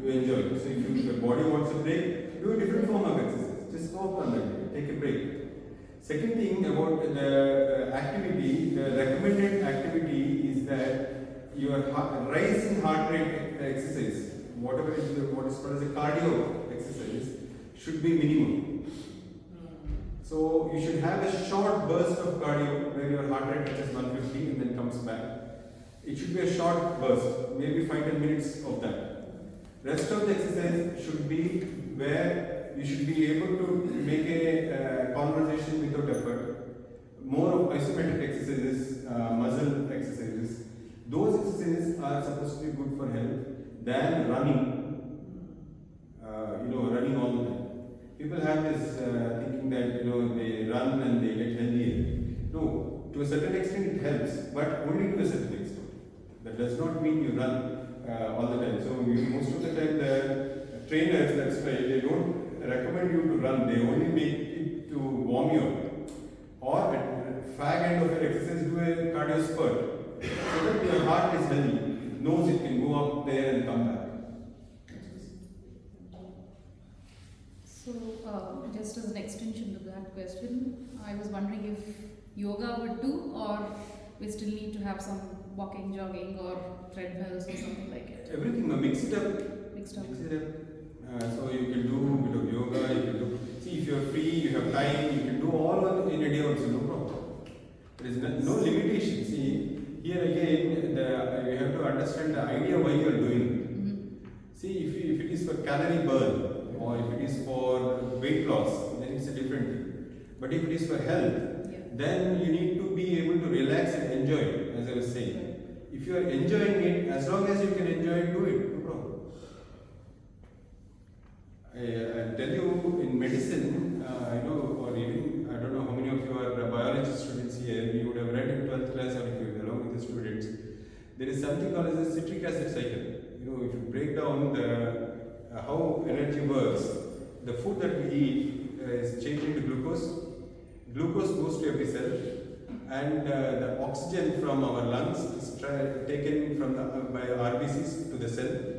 You enjoy it. So if your body wants a break, do a different form of exercise. Just stop on that, take a break. Second thing about the activity, the recommended activity is that your rise in heart rate exercise, whatever is what is called as a cardio exercise, should be minimum. So you should have a short burst of cardio where your heart rate touches 150 and then comes back. It should be a short burst, maybe 5-10 minutes of that. Rest of the exercise should be where you should be able to make a conversation without effort. More of isometric exercises, muscle exercises. Those exercises are supposed to be good for health than running. Running all the time. People have this thinking that they run and they get healthier. No, to a certain extent it helps, but only to a certain extent. That does not mean you run all the time. So most of the time the trainers, that's why they don't recommend you to run. They only make it to warm you up. Or at fag end of your exercise, do a cardio spurt. So that your heart is healthy. It knows it can go up there and come back. So, just as an extension to that question, I was wondering if yoga would do, or we still need to have some walking, jogging, or treadmills or something like it. Everything, mix it up. Mixed up. Mix it up. So you can do a bit of yoga, you can do. See, if you are free, you have time, you can do all in a day also, no problem. There is no limitation. See, here again, you have to understand the idea why you are doing it. Mm-hmm. See, if it is for calorie burn, or if it is for weight loss, then it's a different thing. But if it is for health, then you need to be able to relax and enjoy it, as I was saying. If you are enjoying it, as long as you can enjoy it, do it, no problem. I tell you, in medicine, or even, I don't know how many of you are biology students here, you would have read in 12th class, or if you along with the students, there is something called as a citric acid cycle. If you break down how energy works, the food that we eat is changed into glucose. Glucose goes to every cell, and the oxygen from our lungs is taken from by RBCs to the cell.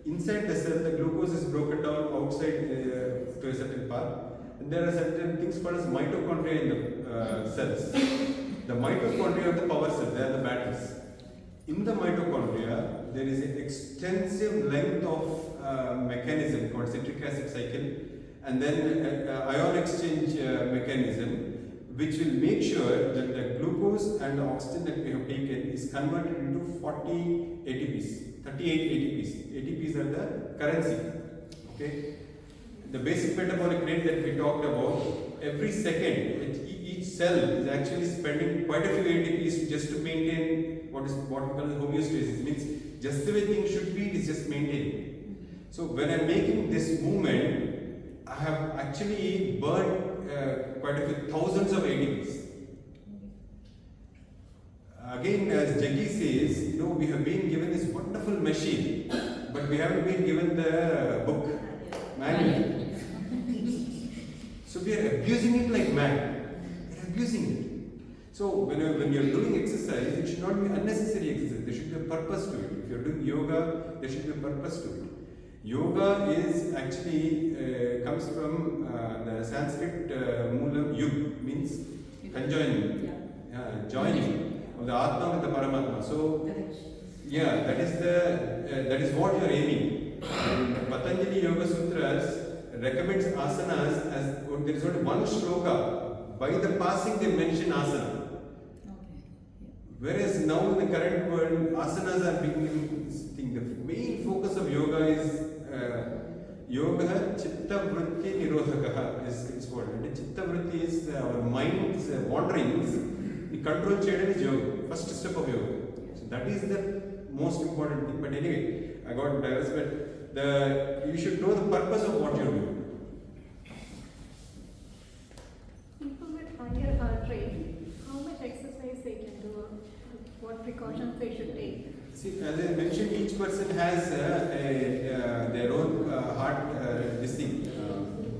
Inside the cell, the glucose is broken down outside to a certain part, and there are certain things called as mitochondria in the cells. The mitochondria are the power cells; they are the batteries. In the mitochondria, there is an extensive length of mechanism called citric acid cycle, and then ion exchange mechanism, which will make sure that the glucose and the oxygen that we have taken is converted into 40 ATPs, 38 ATPs. ATPs are the currency. Okay. The basic metabolic rate that we talked about, every second, each cell is actually spending quite a few ATPs just to maintain what we call homeostasis. It means just the way things should be, it is just maintained. So when I'm making this movement, I have actually burned quite a few thousands of ATPs. Again, as Jackie says, we have been given this wonderful machine, but we haven't been given the book, manual. So we are abusing it like mad. We are abusing it. So when you're doing exercise, it should not be unnecessary exercise. There should be a purpose to it. If you're doing yoga, there should be a purpose to it. Yoga is actually comes from the Sanskrit moolam yug, means conjoining, joining of the Atma with the Paramatma. So that is what you are aiming. And Patanjali Yoga Sutras recommends asanas as there is only one shloka. By the passing, they mention asana. Whereas now in the current world, asanas are becoming this thing. The main focus of yoga is yoga chitta vritti nirodhakaha is called. And chitta vritti is our mind's wanderings. The control cheyadam is yoga, first step of yoga. So that is the most important thing. But anyway, I got diverse, but you should know the purpose of what you're doing. People with higher heart rate, how much exercise they can do, what precautions they should take? See, as I mentioned, each person has their own heart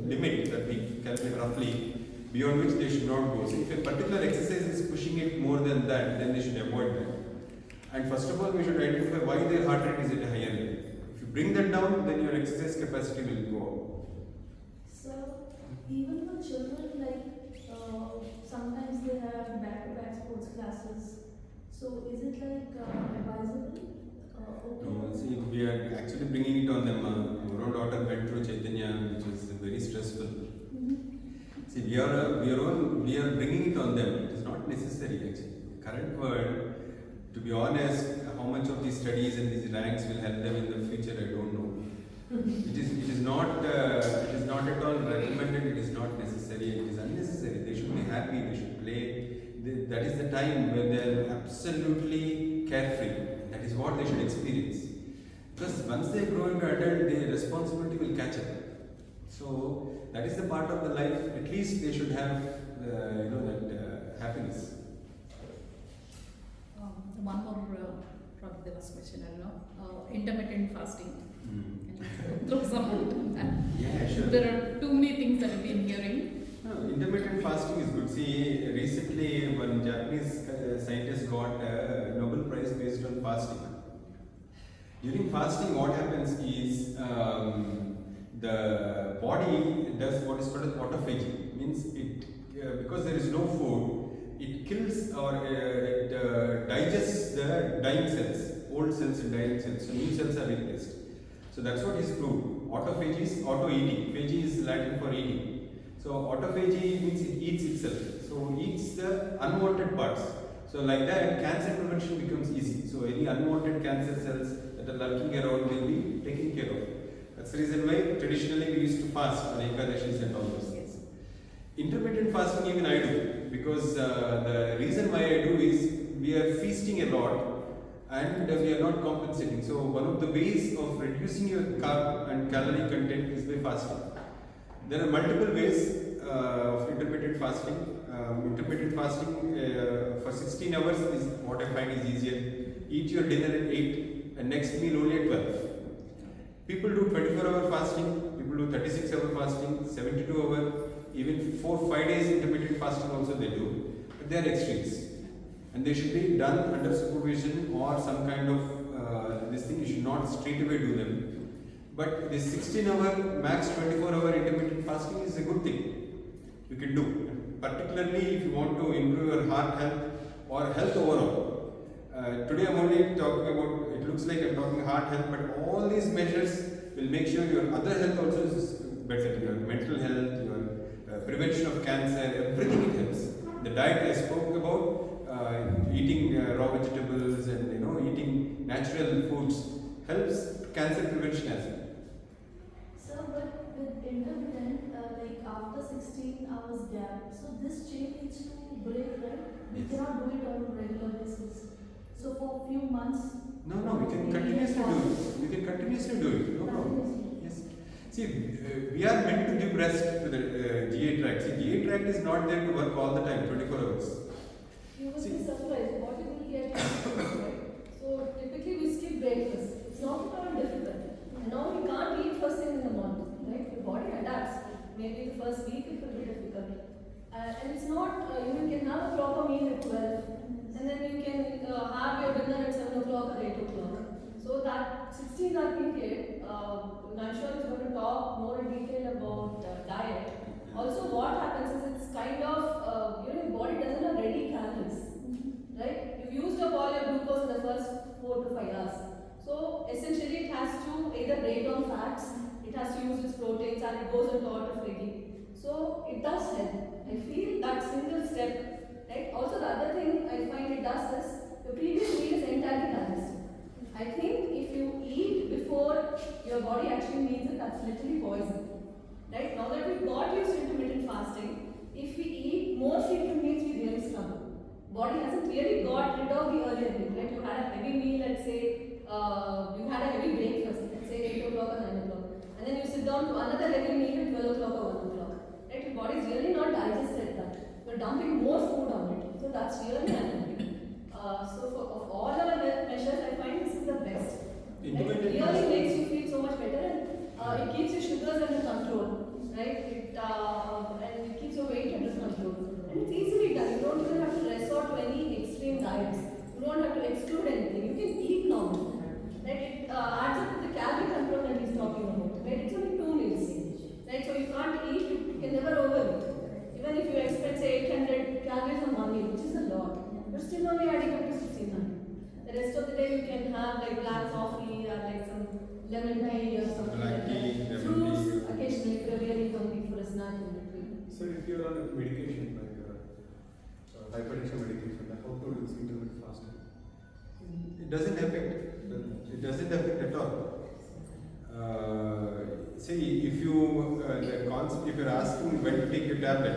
limit that we calculate roughly, beyond which they should not go. So if a particular exercise is pushing it more than than that, then they should avoid that. And first of all, we should identify why their heart rate is at a higher level. If you bring that down, then your exercise capacity will go up. So, even for children, like sometimes they have back-to-back sports classes. So, is it like advisable? Okay. No, see, we are actually bringing it on them. Our own daughter went through Chaitanya, which was very stressful. See, we are bringing it on them. It is not necessary actually. Current world, to be honest, how much of these studies and these ranks will help them in the future, I don't know. It is not at all recommended. It is not necessary. It is unnecessary. They should be happy. They should play. That is the time when they are absolutely carefree. That is what they should experience. Because once they grow into adult, the responsibility will catch up. So that is the part of the life. At least they should have, that happiness. One more, probably the last question. I don't know. Intermittent fasting. Can you throw some light on that? Yeah, sure. There are too many things that I've been hearing. No, intermittent fasting is good. See, recently one Japanese scientist got a Nobel Prize based on fasting. During fasting, what happens is the body does what is called autophagy. Means it because there is no food, it kills or it digests the dying cells, old cells and dying cells. So new cells are replaced. So that's what is proved. Autophagy is auto-eating. Phagy is Latin for eating. So autophagy means it eats itself. So it eats the unwanted parts. So like that, cancer prevention becomes easy. So any unwanted cancer cells that are lurking around will be taken care of. That's the reason why traditionally we used to fast on Ekadashis and all those things. Intermittent fasting even I do, because the reason why I do is we are feasting a lot and we are not compensating. So one of the ways of reducing your carb and calorie content is by fasting. There are multiple ways of intermittent fasting. Intermittent fasting for 16 hours is what I find is easier. Eat your dinner at 8 and next meal only at 12. People do 24-hour fasting, people do 36-hour fasting, 72-hour, even 4-5 days intermittent fasting also they do. But they are extremes. And they should be done under supervision or some kind of this thing. You should not straight away do them. But this 16-hour, max 24-hour intermittent fasting is a good thing you can do. Particularly if you want to improve your heart health or health overall. Today I'm only talking about, it looks like I'm talking heart health, but all these measures will make sure your other health also is better. Your mental health, your prevention of cancer, everything it helps. The diet I spoke about, eating raw vegetables and eating natural foods helps cancer prevention as well. So, but with intermittent, like after 16 hours gap, so this chain needs to break, right? We cannot do it on a regular basis. So for a few months. No, we can continuously do it. We can continuously do it. No problem. Yes. See, we are meant to give rest to the GA tract. See, GA tract is not there to work all the time, 24 hours. You will be surprised what you will get. Right? So typically we skip breakfast. It's not at all difficult. And now you can't eat first thing in the morning, right? Your body adapts. Maybe the first week it will be difficult. And it's not, you can have a proper meal at 12. And then you can have your dinner at 7 o'clock or 8 o'clock. So that 16-hour period, I'm sure is going to talk more in detail about diet. Also what happens is it's kind of, your body doesn't have ready calories. Right? You've used up all your glucose in the first 4 to 5 hours. So essentially it has to either break down fats, it has to use its proteins, and it goes into autophagy. So it does help. I feel that single step. Right? Also the other thing I find it does is, the previous meal is entirely digested. I think if you eat before your body actually needs it, that's literally poison. Right? Now that we've got used to intermittent fasting, if we eat more frequent meals, we really struggle. Body hasn't really got rid of the earlier meal. Right? You had a heavy meal, let's say, you had a heavy breakfast, let's say 8 o'clock or 9 o'clock. And then you sit down to another heavy meal at 12 o'clock or 1 o'clock. Right? Your body is really not digested that. You're dumping more food on it. So that's really unhealthy. So for of all our health measures, I find this is the best. Right? It really makes you feel so much better, and it keeps your sugars under control. Right? And it keeps your weight under control. And it's easily done. You don't even have to resort to any extreme hypertension medication, how to do intermittent fasting. It doesn't affect. It doesn't affect at all. See, if you if you're asking when to take your tablet,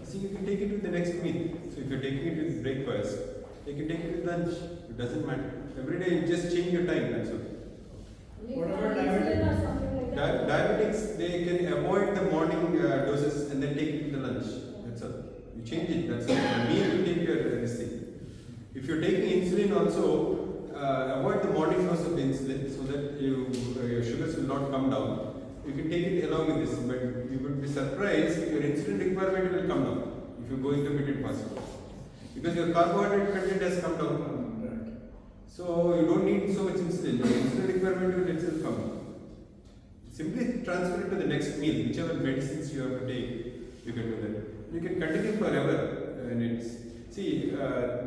if you can take it with the next meal. So if you're taking it with breakfast, you can take it with lunch. It doesn't matter. Every day you just change your time. That's okay. What about diabetics? Diabetics, they can avoid the morning doses and then take it with the lunch. That's all. You change it. That's all. The meal you take your this thing. If you're taking insulin also, avoid the morning dose of the insulin so that your sugars will not come down. You can take it along with this, but you would be surprised your insulin requirement will come down if you go intermittent fasting. Because your carbohydrate content has come down. So you don't need so much insulin. Your insulin requirement will itself come down. Simply transfer it to the next meal, whichever medicines you have to take, you can do that. You can continue forever. And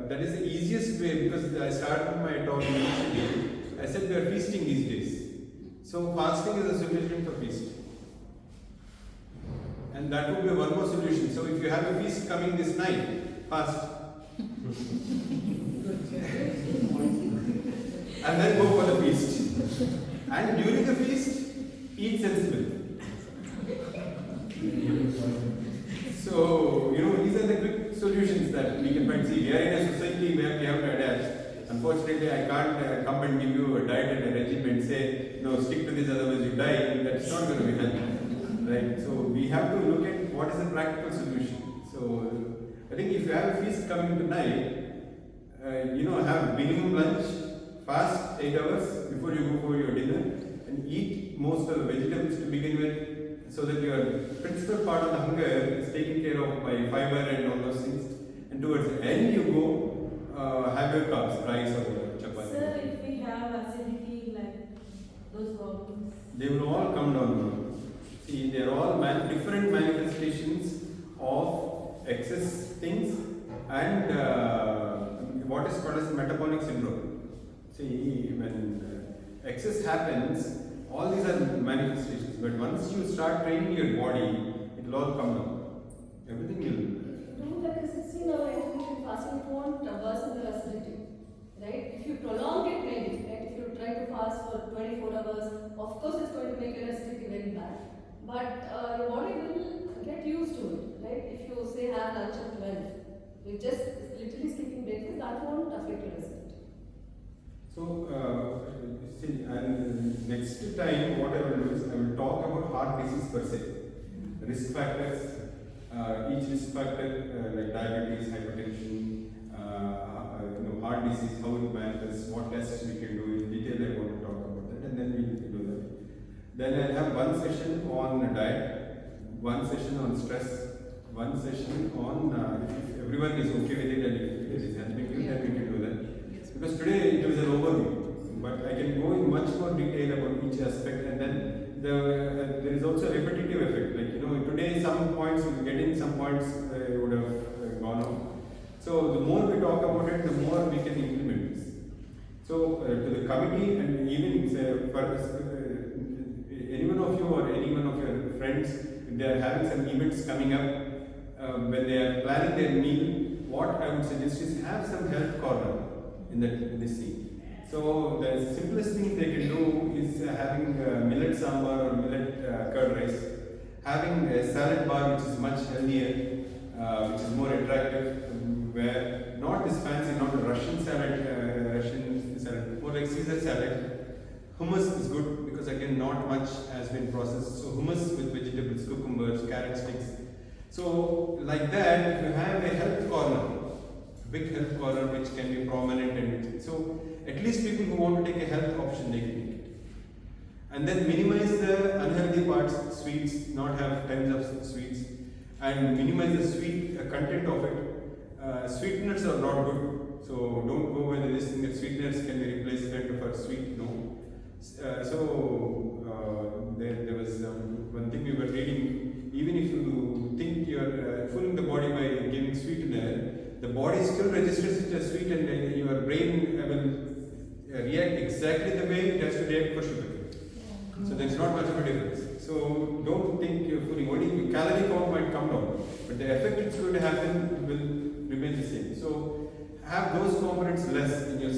that is the easiest way, because I started my talk initially. I said we are feasting these days. So fasting is a solution for feast. And that would be one more solution. So if you have a feast coming this night, fast. And then go for the feast. And during the feast, eat sensibly. So, these are the quick solutions that we can find. See, we are in a society where we have to adapt. Unfortunately, I can't come and give you a diet and a regimen and say, stick to this, otherwise you die. That's not going to be healthy. Right? So, we have to look at what is the practical solution. So, I think if you have a feast coming tonight, have minimum lunch, fast 8 hours before you go for your dinner, and eat most of the vegetables to begin with, so that your principal part of the hunger is taken care of by fiber and all those things. And towards the end, you go have your carbs, rice or chapati. Sir, if we have acidity like those problems, they will all come down now. See, they are all different manifestations of excess things and what is called as metabolic syndrome. See, when excess happens, all these are manifestations, but once you start training your body, it will all come down. Everything will. do like a 16 hour intermittent fasting, it won't worsen the acidity, right? If you prolong it, maybe, right? If you try to fast for 24 hours, of course it's going to make your acidity very bad, but your body will get used to it, right? If you say have lunch at 12, you just literally skipping breakfast, that won't affect your acidity. So, next time what I will do is I will talk about heart disease per se. Risk factors, each risk factor like diabetes, hypertension, heart disease, how it manifests, what tests we can do in detail. I want to talk about that, and then we will do that. Then I'll have one session on diet, one session on stress, one session on if everyone is okay with it and if it is helping you, then we can do that. Because today it was an overview, but I can go in much more detail about each aspect, and then there is also a repetitive effect. Like today some points will get in, some points would have gone out. So the more we talk about it, the more we can implement this. So to the committee and even any one of you or any one of your friends, if they are having some events coming up, when they are planning their meal, what I would suggest is have some health corner in this scene. So the simplest thing they can do is having millet sambar or millet curd rice, having a salad bar which is much healthier, which is more attractive, where not this fancy, not a Russian salad, more like Caesar salad. Hummus is good because again not much has been processed. So hummus with vegetables, cucumbers, carrot sticks. So like that, if you have a health corner, big health corner which can be prominent, and so at least people who want to take a health option, they can take it. And then minimize the unhealthy parts, sweets, not have tons of sweets, and minimize the sweet content of it. Sweeteners are not good, so don't go with this thing that sweeteners can be replacement for sweet, no. There was one thing we were reading, even if you think you are fooling the body by giving sweetener, the body still registers it as sweet, and your brain will react exactly the way it has to react for sugar. So there's not much of a difference. So don't think you're fooling. Only calorie count might come down, but the effect it's going to happen will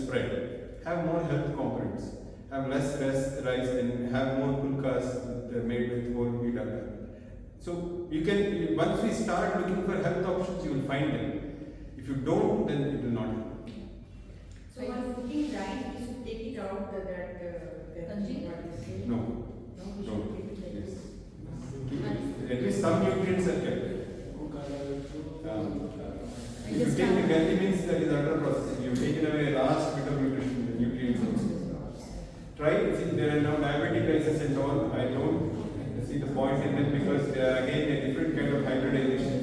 spread, have more health components, have less rice and have more pulkas that are made with whole wheat agar. So you can, once we start looking for health options, you will find them. If you don't, then it will not happen. So while cooking rice, we should take it out Kanji? what you say? No. No, we should Don't. keep it like Yes. this. At least some nutrients are kept. If you just take the have- Gandhi means that is under process. You've taken away a last bit of nutrition, the nutrients also. Try it. See, there are now diabetic rices and all. I don't see the point in them because they are again a different kind of hybridization.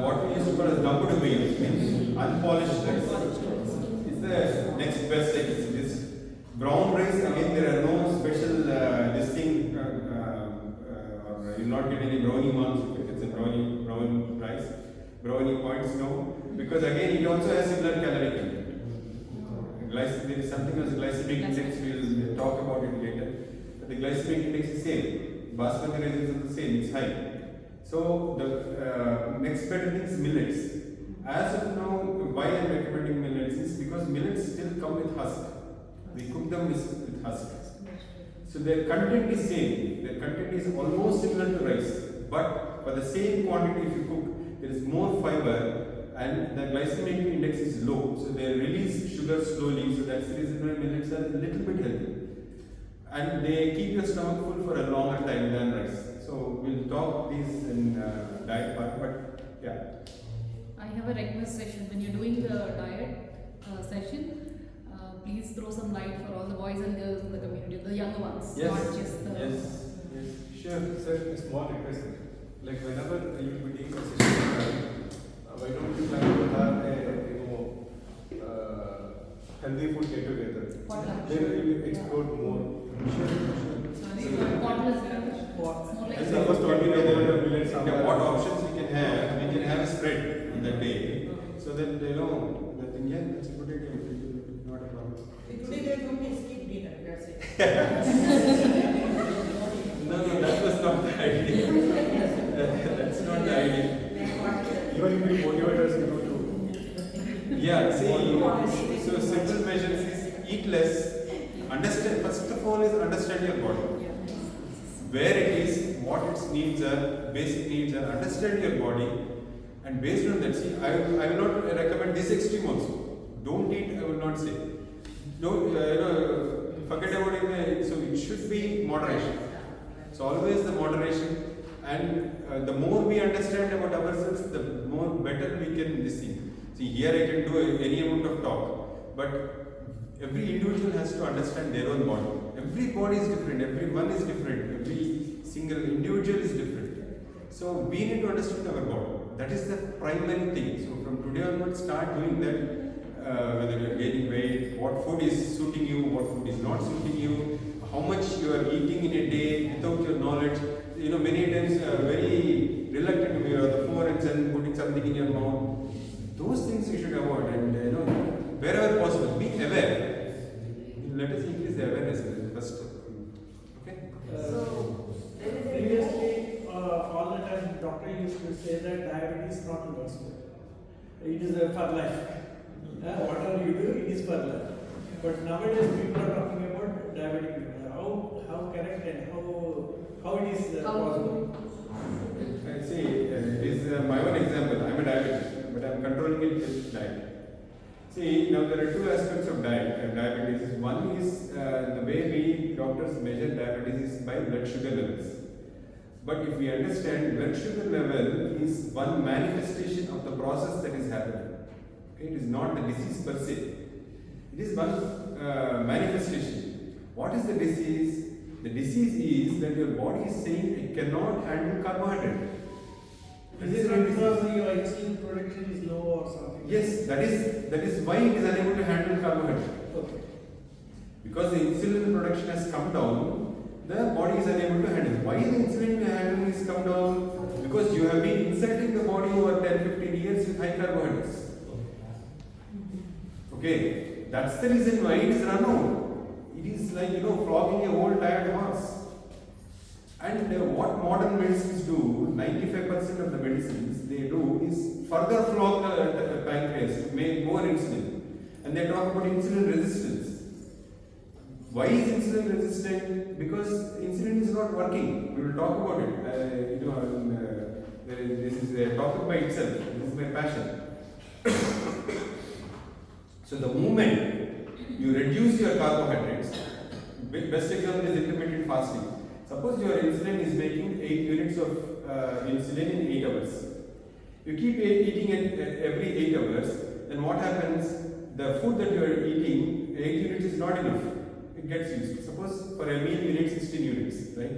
What we used to call as dumped wheat means unpolished rice. It's the next best, I can see. This brown rice, again, there are no special this thing, or you'll not get any brownie marks if it's a brown rice. Brownie points, no. Because again, it also has similar calorie content. There is something as glycemic index, we'll talk about it later. But the glycemic index is same. Basmati rice is the same, it's high. So the next better thing is millets. As of now, why I am recommending millets is because millets still come with husk. We cook them with husk. So their content is same. Their content is almost similar to rice. But for the same quantity, if you cook, there is more fiber and the glycemic index is low. So they release sugar slowly. So that's the reason why millets are a little bit healthy. And they keep your stomach full for a longer time than rice. So we'll talk these in diet part, but yeah. I have a request session. When you're doing the diet session, please throw some light for all the boys and girls in the community, the younger ones, Yes. not just the. Yes. Sure, sir, a small request. Like whenever you will be taking a session, why don't you plan to have a healthy food get together? Potluck. Then we will explore more. As I was talking about what options we can have a spread on that day. So that they know that in yeah, that's a good idea. Not a problem. Today they go and skip dinner, that's it. No, that was not the idea. That's not the idea. Even if we motivate us to do. Yeah, see, so simple measures is eat less, understand, first of all is understand your body. Where it is, what its needs are, basic needs are, understand your body, and based on that, see, I will not recommend this extreme also. Don't eat, I will not say. Don't, forget about it, so it should be moderation. So always the moderation, and the more we understand about ourselves, the more better we can this thing. See, here I can do any amount of talk, but every individual has to understand their own body. Every body is different, everyone is different, every single individual is different. So we need to understand our body. That is the primary thing. So from today onwards, start doing that, whether you are gaining weight, what food is suiting you, what food is not suiting you, how much you are eating in a day without your knowledge. You know, many times very reluctant to be on the floor and then putting something in your mouth. Those things you should avoid, and wherever possible, be aware. Let us increase the awareness first. Okay? So, Previously, all the time, doctor used to say that diabetes is not reversible. It is for life. Whatever you do, it is for life. But nowadays, people are talking about diabetic people. How correct and how it is possible? I see, it is my own example. I am a diabetic, but I am controlling it with diet. See, now there are two aspects of diabetes. One is the way we doctors measure diabetes is by blood sugar levels. But if we understand, blood sugar level is one manifestation of the process that is happening. Okay, it is not the disease per se. It is one manifestation. What is the disease? The disease is that your body is saying it cannot handle carbohydrate. Is it because your insulin production is low or something? Yes, that is why it is unable to handle carbohydrate. Okay. Because the insulin production has come down, the body is unable to handle. Why the insulin handling is come down? Because you have been insulting the body over 10-15 years with high carbohydrates. Okay, that's the reason why it is run out. It is like flogging a old tired horse. And what modern medicines do, 95% of the medicines they do is further flog the and they talk about insulin resistance. Why is insulin resistant? Because insulin is not working. We will talk about it. This is a topic by itself. This is my passion. So the moment you reduce your carbohydrates, best example is intermittent fasting. Suppose your insulin is making 8 units of insulin in 8 hours. You keep eating it every 8 hours, then what happens? The food that you are eating, 8 units is not enough. It gets used. Suppose for a meal you need 16 units, right?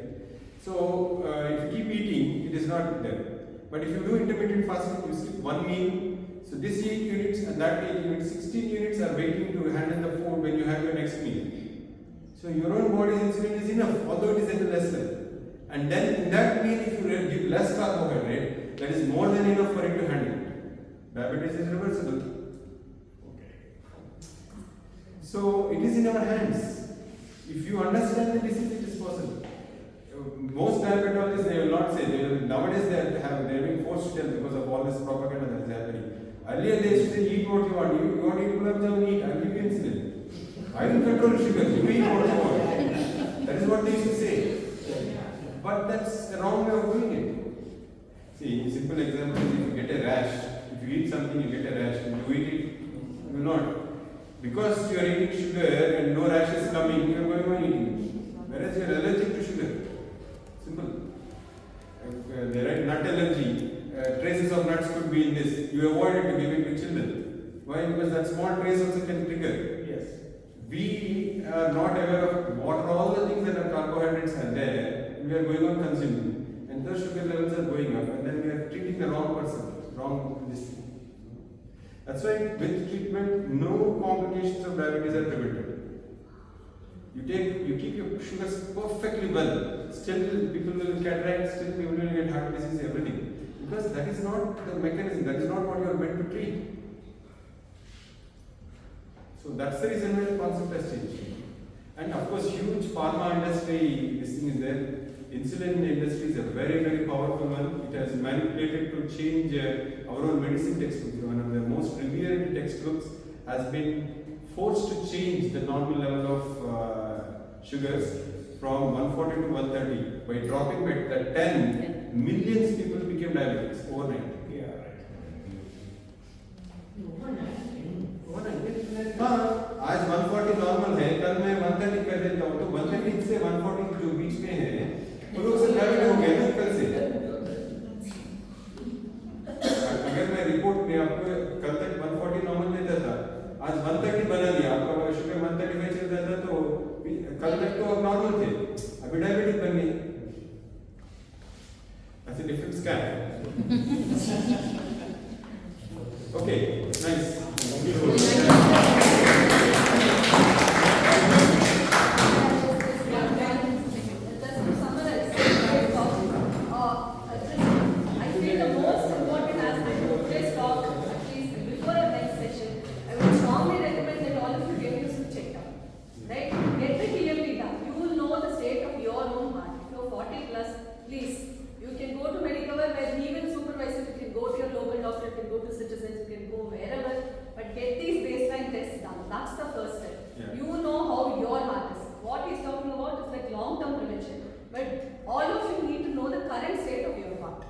So if you keep eating, it is not there. But if you do intermittent fasting, you skip one meal. So this 8 units and that 8 units, 16 units are waiting to handle the food when you have your next meal. So your own body's insulin is enough, although it is at a less level. And then in that meal, if you give less carbohydrate, that is more than enough for it to handle. Diabetes is reversible. Okay. So it is in our hands. If you understand the disease, it is possible. Most diabetologists, they will not say. Nowadays they are being forced to tell because of all this propaganda that is happening. Earlier they used to say, eat what you want. You want to eat gulab jamun, eat. I will give you insulin. I will control sugar. You eat what you want. That is what they used to say. But that's the wrong way of doing it. See, a simple example is if you get a rash, if you eat something, you get a rash. If you eat it, you will not. Because you are eating sugar and no rash is coming, you are going on eating it. Whereas you are allergic to sugar. Simple. They write nut allergy. Traces of nuts could be in this. You avoid it to give it to children. Why? Because that small trace also can trigger. Yes. We are not aware of what are all the things that are carbohydrates are there. We are going on consuming. And those sugar levels are going up. And then we are treating the wrong person. Wrong this. That's why with treatment, no complications of diabetes are prevented. You keep your sugars perfectly well. Still people will cataract, still people will get heart disease, everything. Because that is not the mechanism, that is not what you are meant to treat. So that's the reason why the concept has changed. And of course, huge pharma industry, this thing is there. Insulin industry is a very, very powerful one. It has manipulated to change our own medicine textbooks. One of the most revered textbooks has been forced to change the normal level of sugars from 140 to 130 by dropping by 10 millions people became diabetics overnight. Yeah, right. हाँ, आज 140 normal है, कल मैं 130 कर देता हूँ, तो 130 से 140 जो बीच में है, वो लोग सब डायबिट हो गए ना कल से। अगर मैं रिपोर्ट में आपको कल तक 140 नॉर्मल देता था, आज 130 बना दिया, आपका शुगर 135 चल रहा था, तो कल तक तो नॉर्मल थे, अभी डायबिटिक बन गई। That's a different scan. Okay, nice. That's the first step. Yeah. You know how your heart is. What he's talking about is like long-term prevention. But all of you need to know the current state of your heart.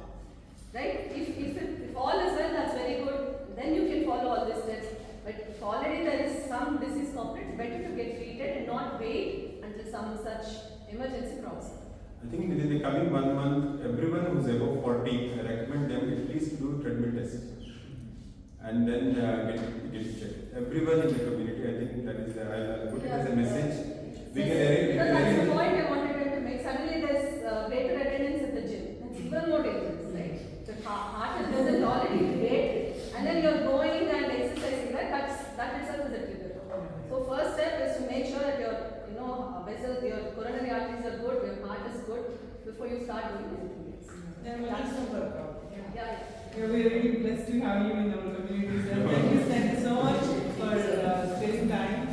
Right? If all is well, that's very good. Then you can follow all these steps. But if already there is some disease complex, better to get treated and not wait until some such emergency crops. I think within the coming 1 month, everyone who's above 40, I recommend them at least do treadmill test. And then get it checked. Everyone in the community, I think that is, I'll put it as a message. We can Because that's the point I wanted them to make. Suddenly there's greater attendance at the gym. That's even more dangerous, right? The heart is already great, and then you're going and exercising, right? That itself is a trigger. So first step is to make sure that your vessels, your coronary arteries are good, your heart is good before you start doing anything else. Yeah, that's no workout. Yeah. We are really blessed to have you in our community, sir. Thank you so much for spending time.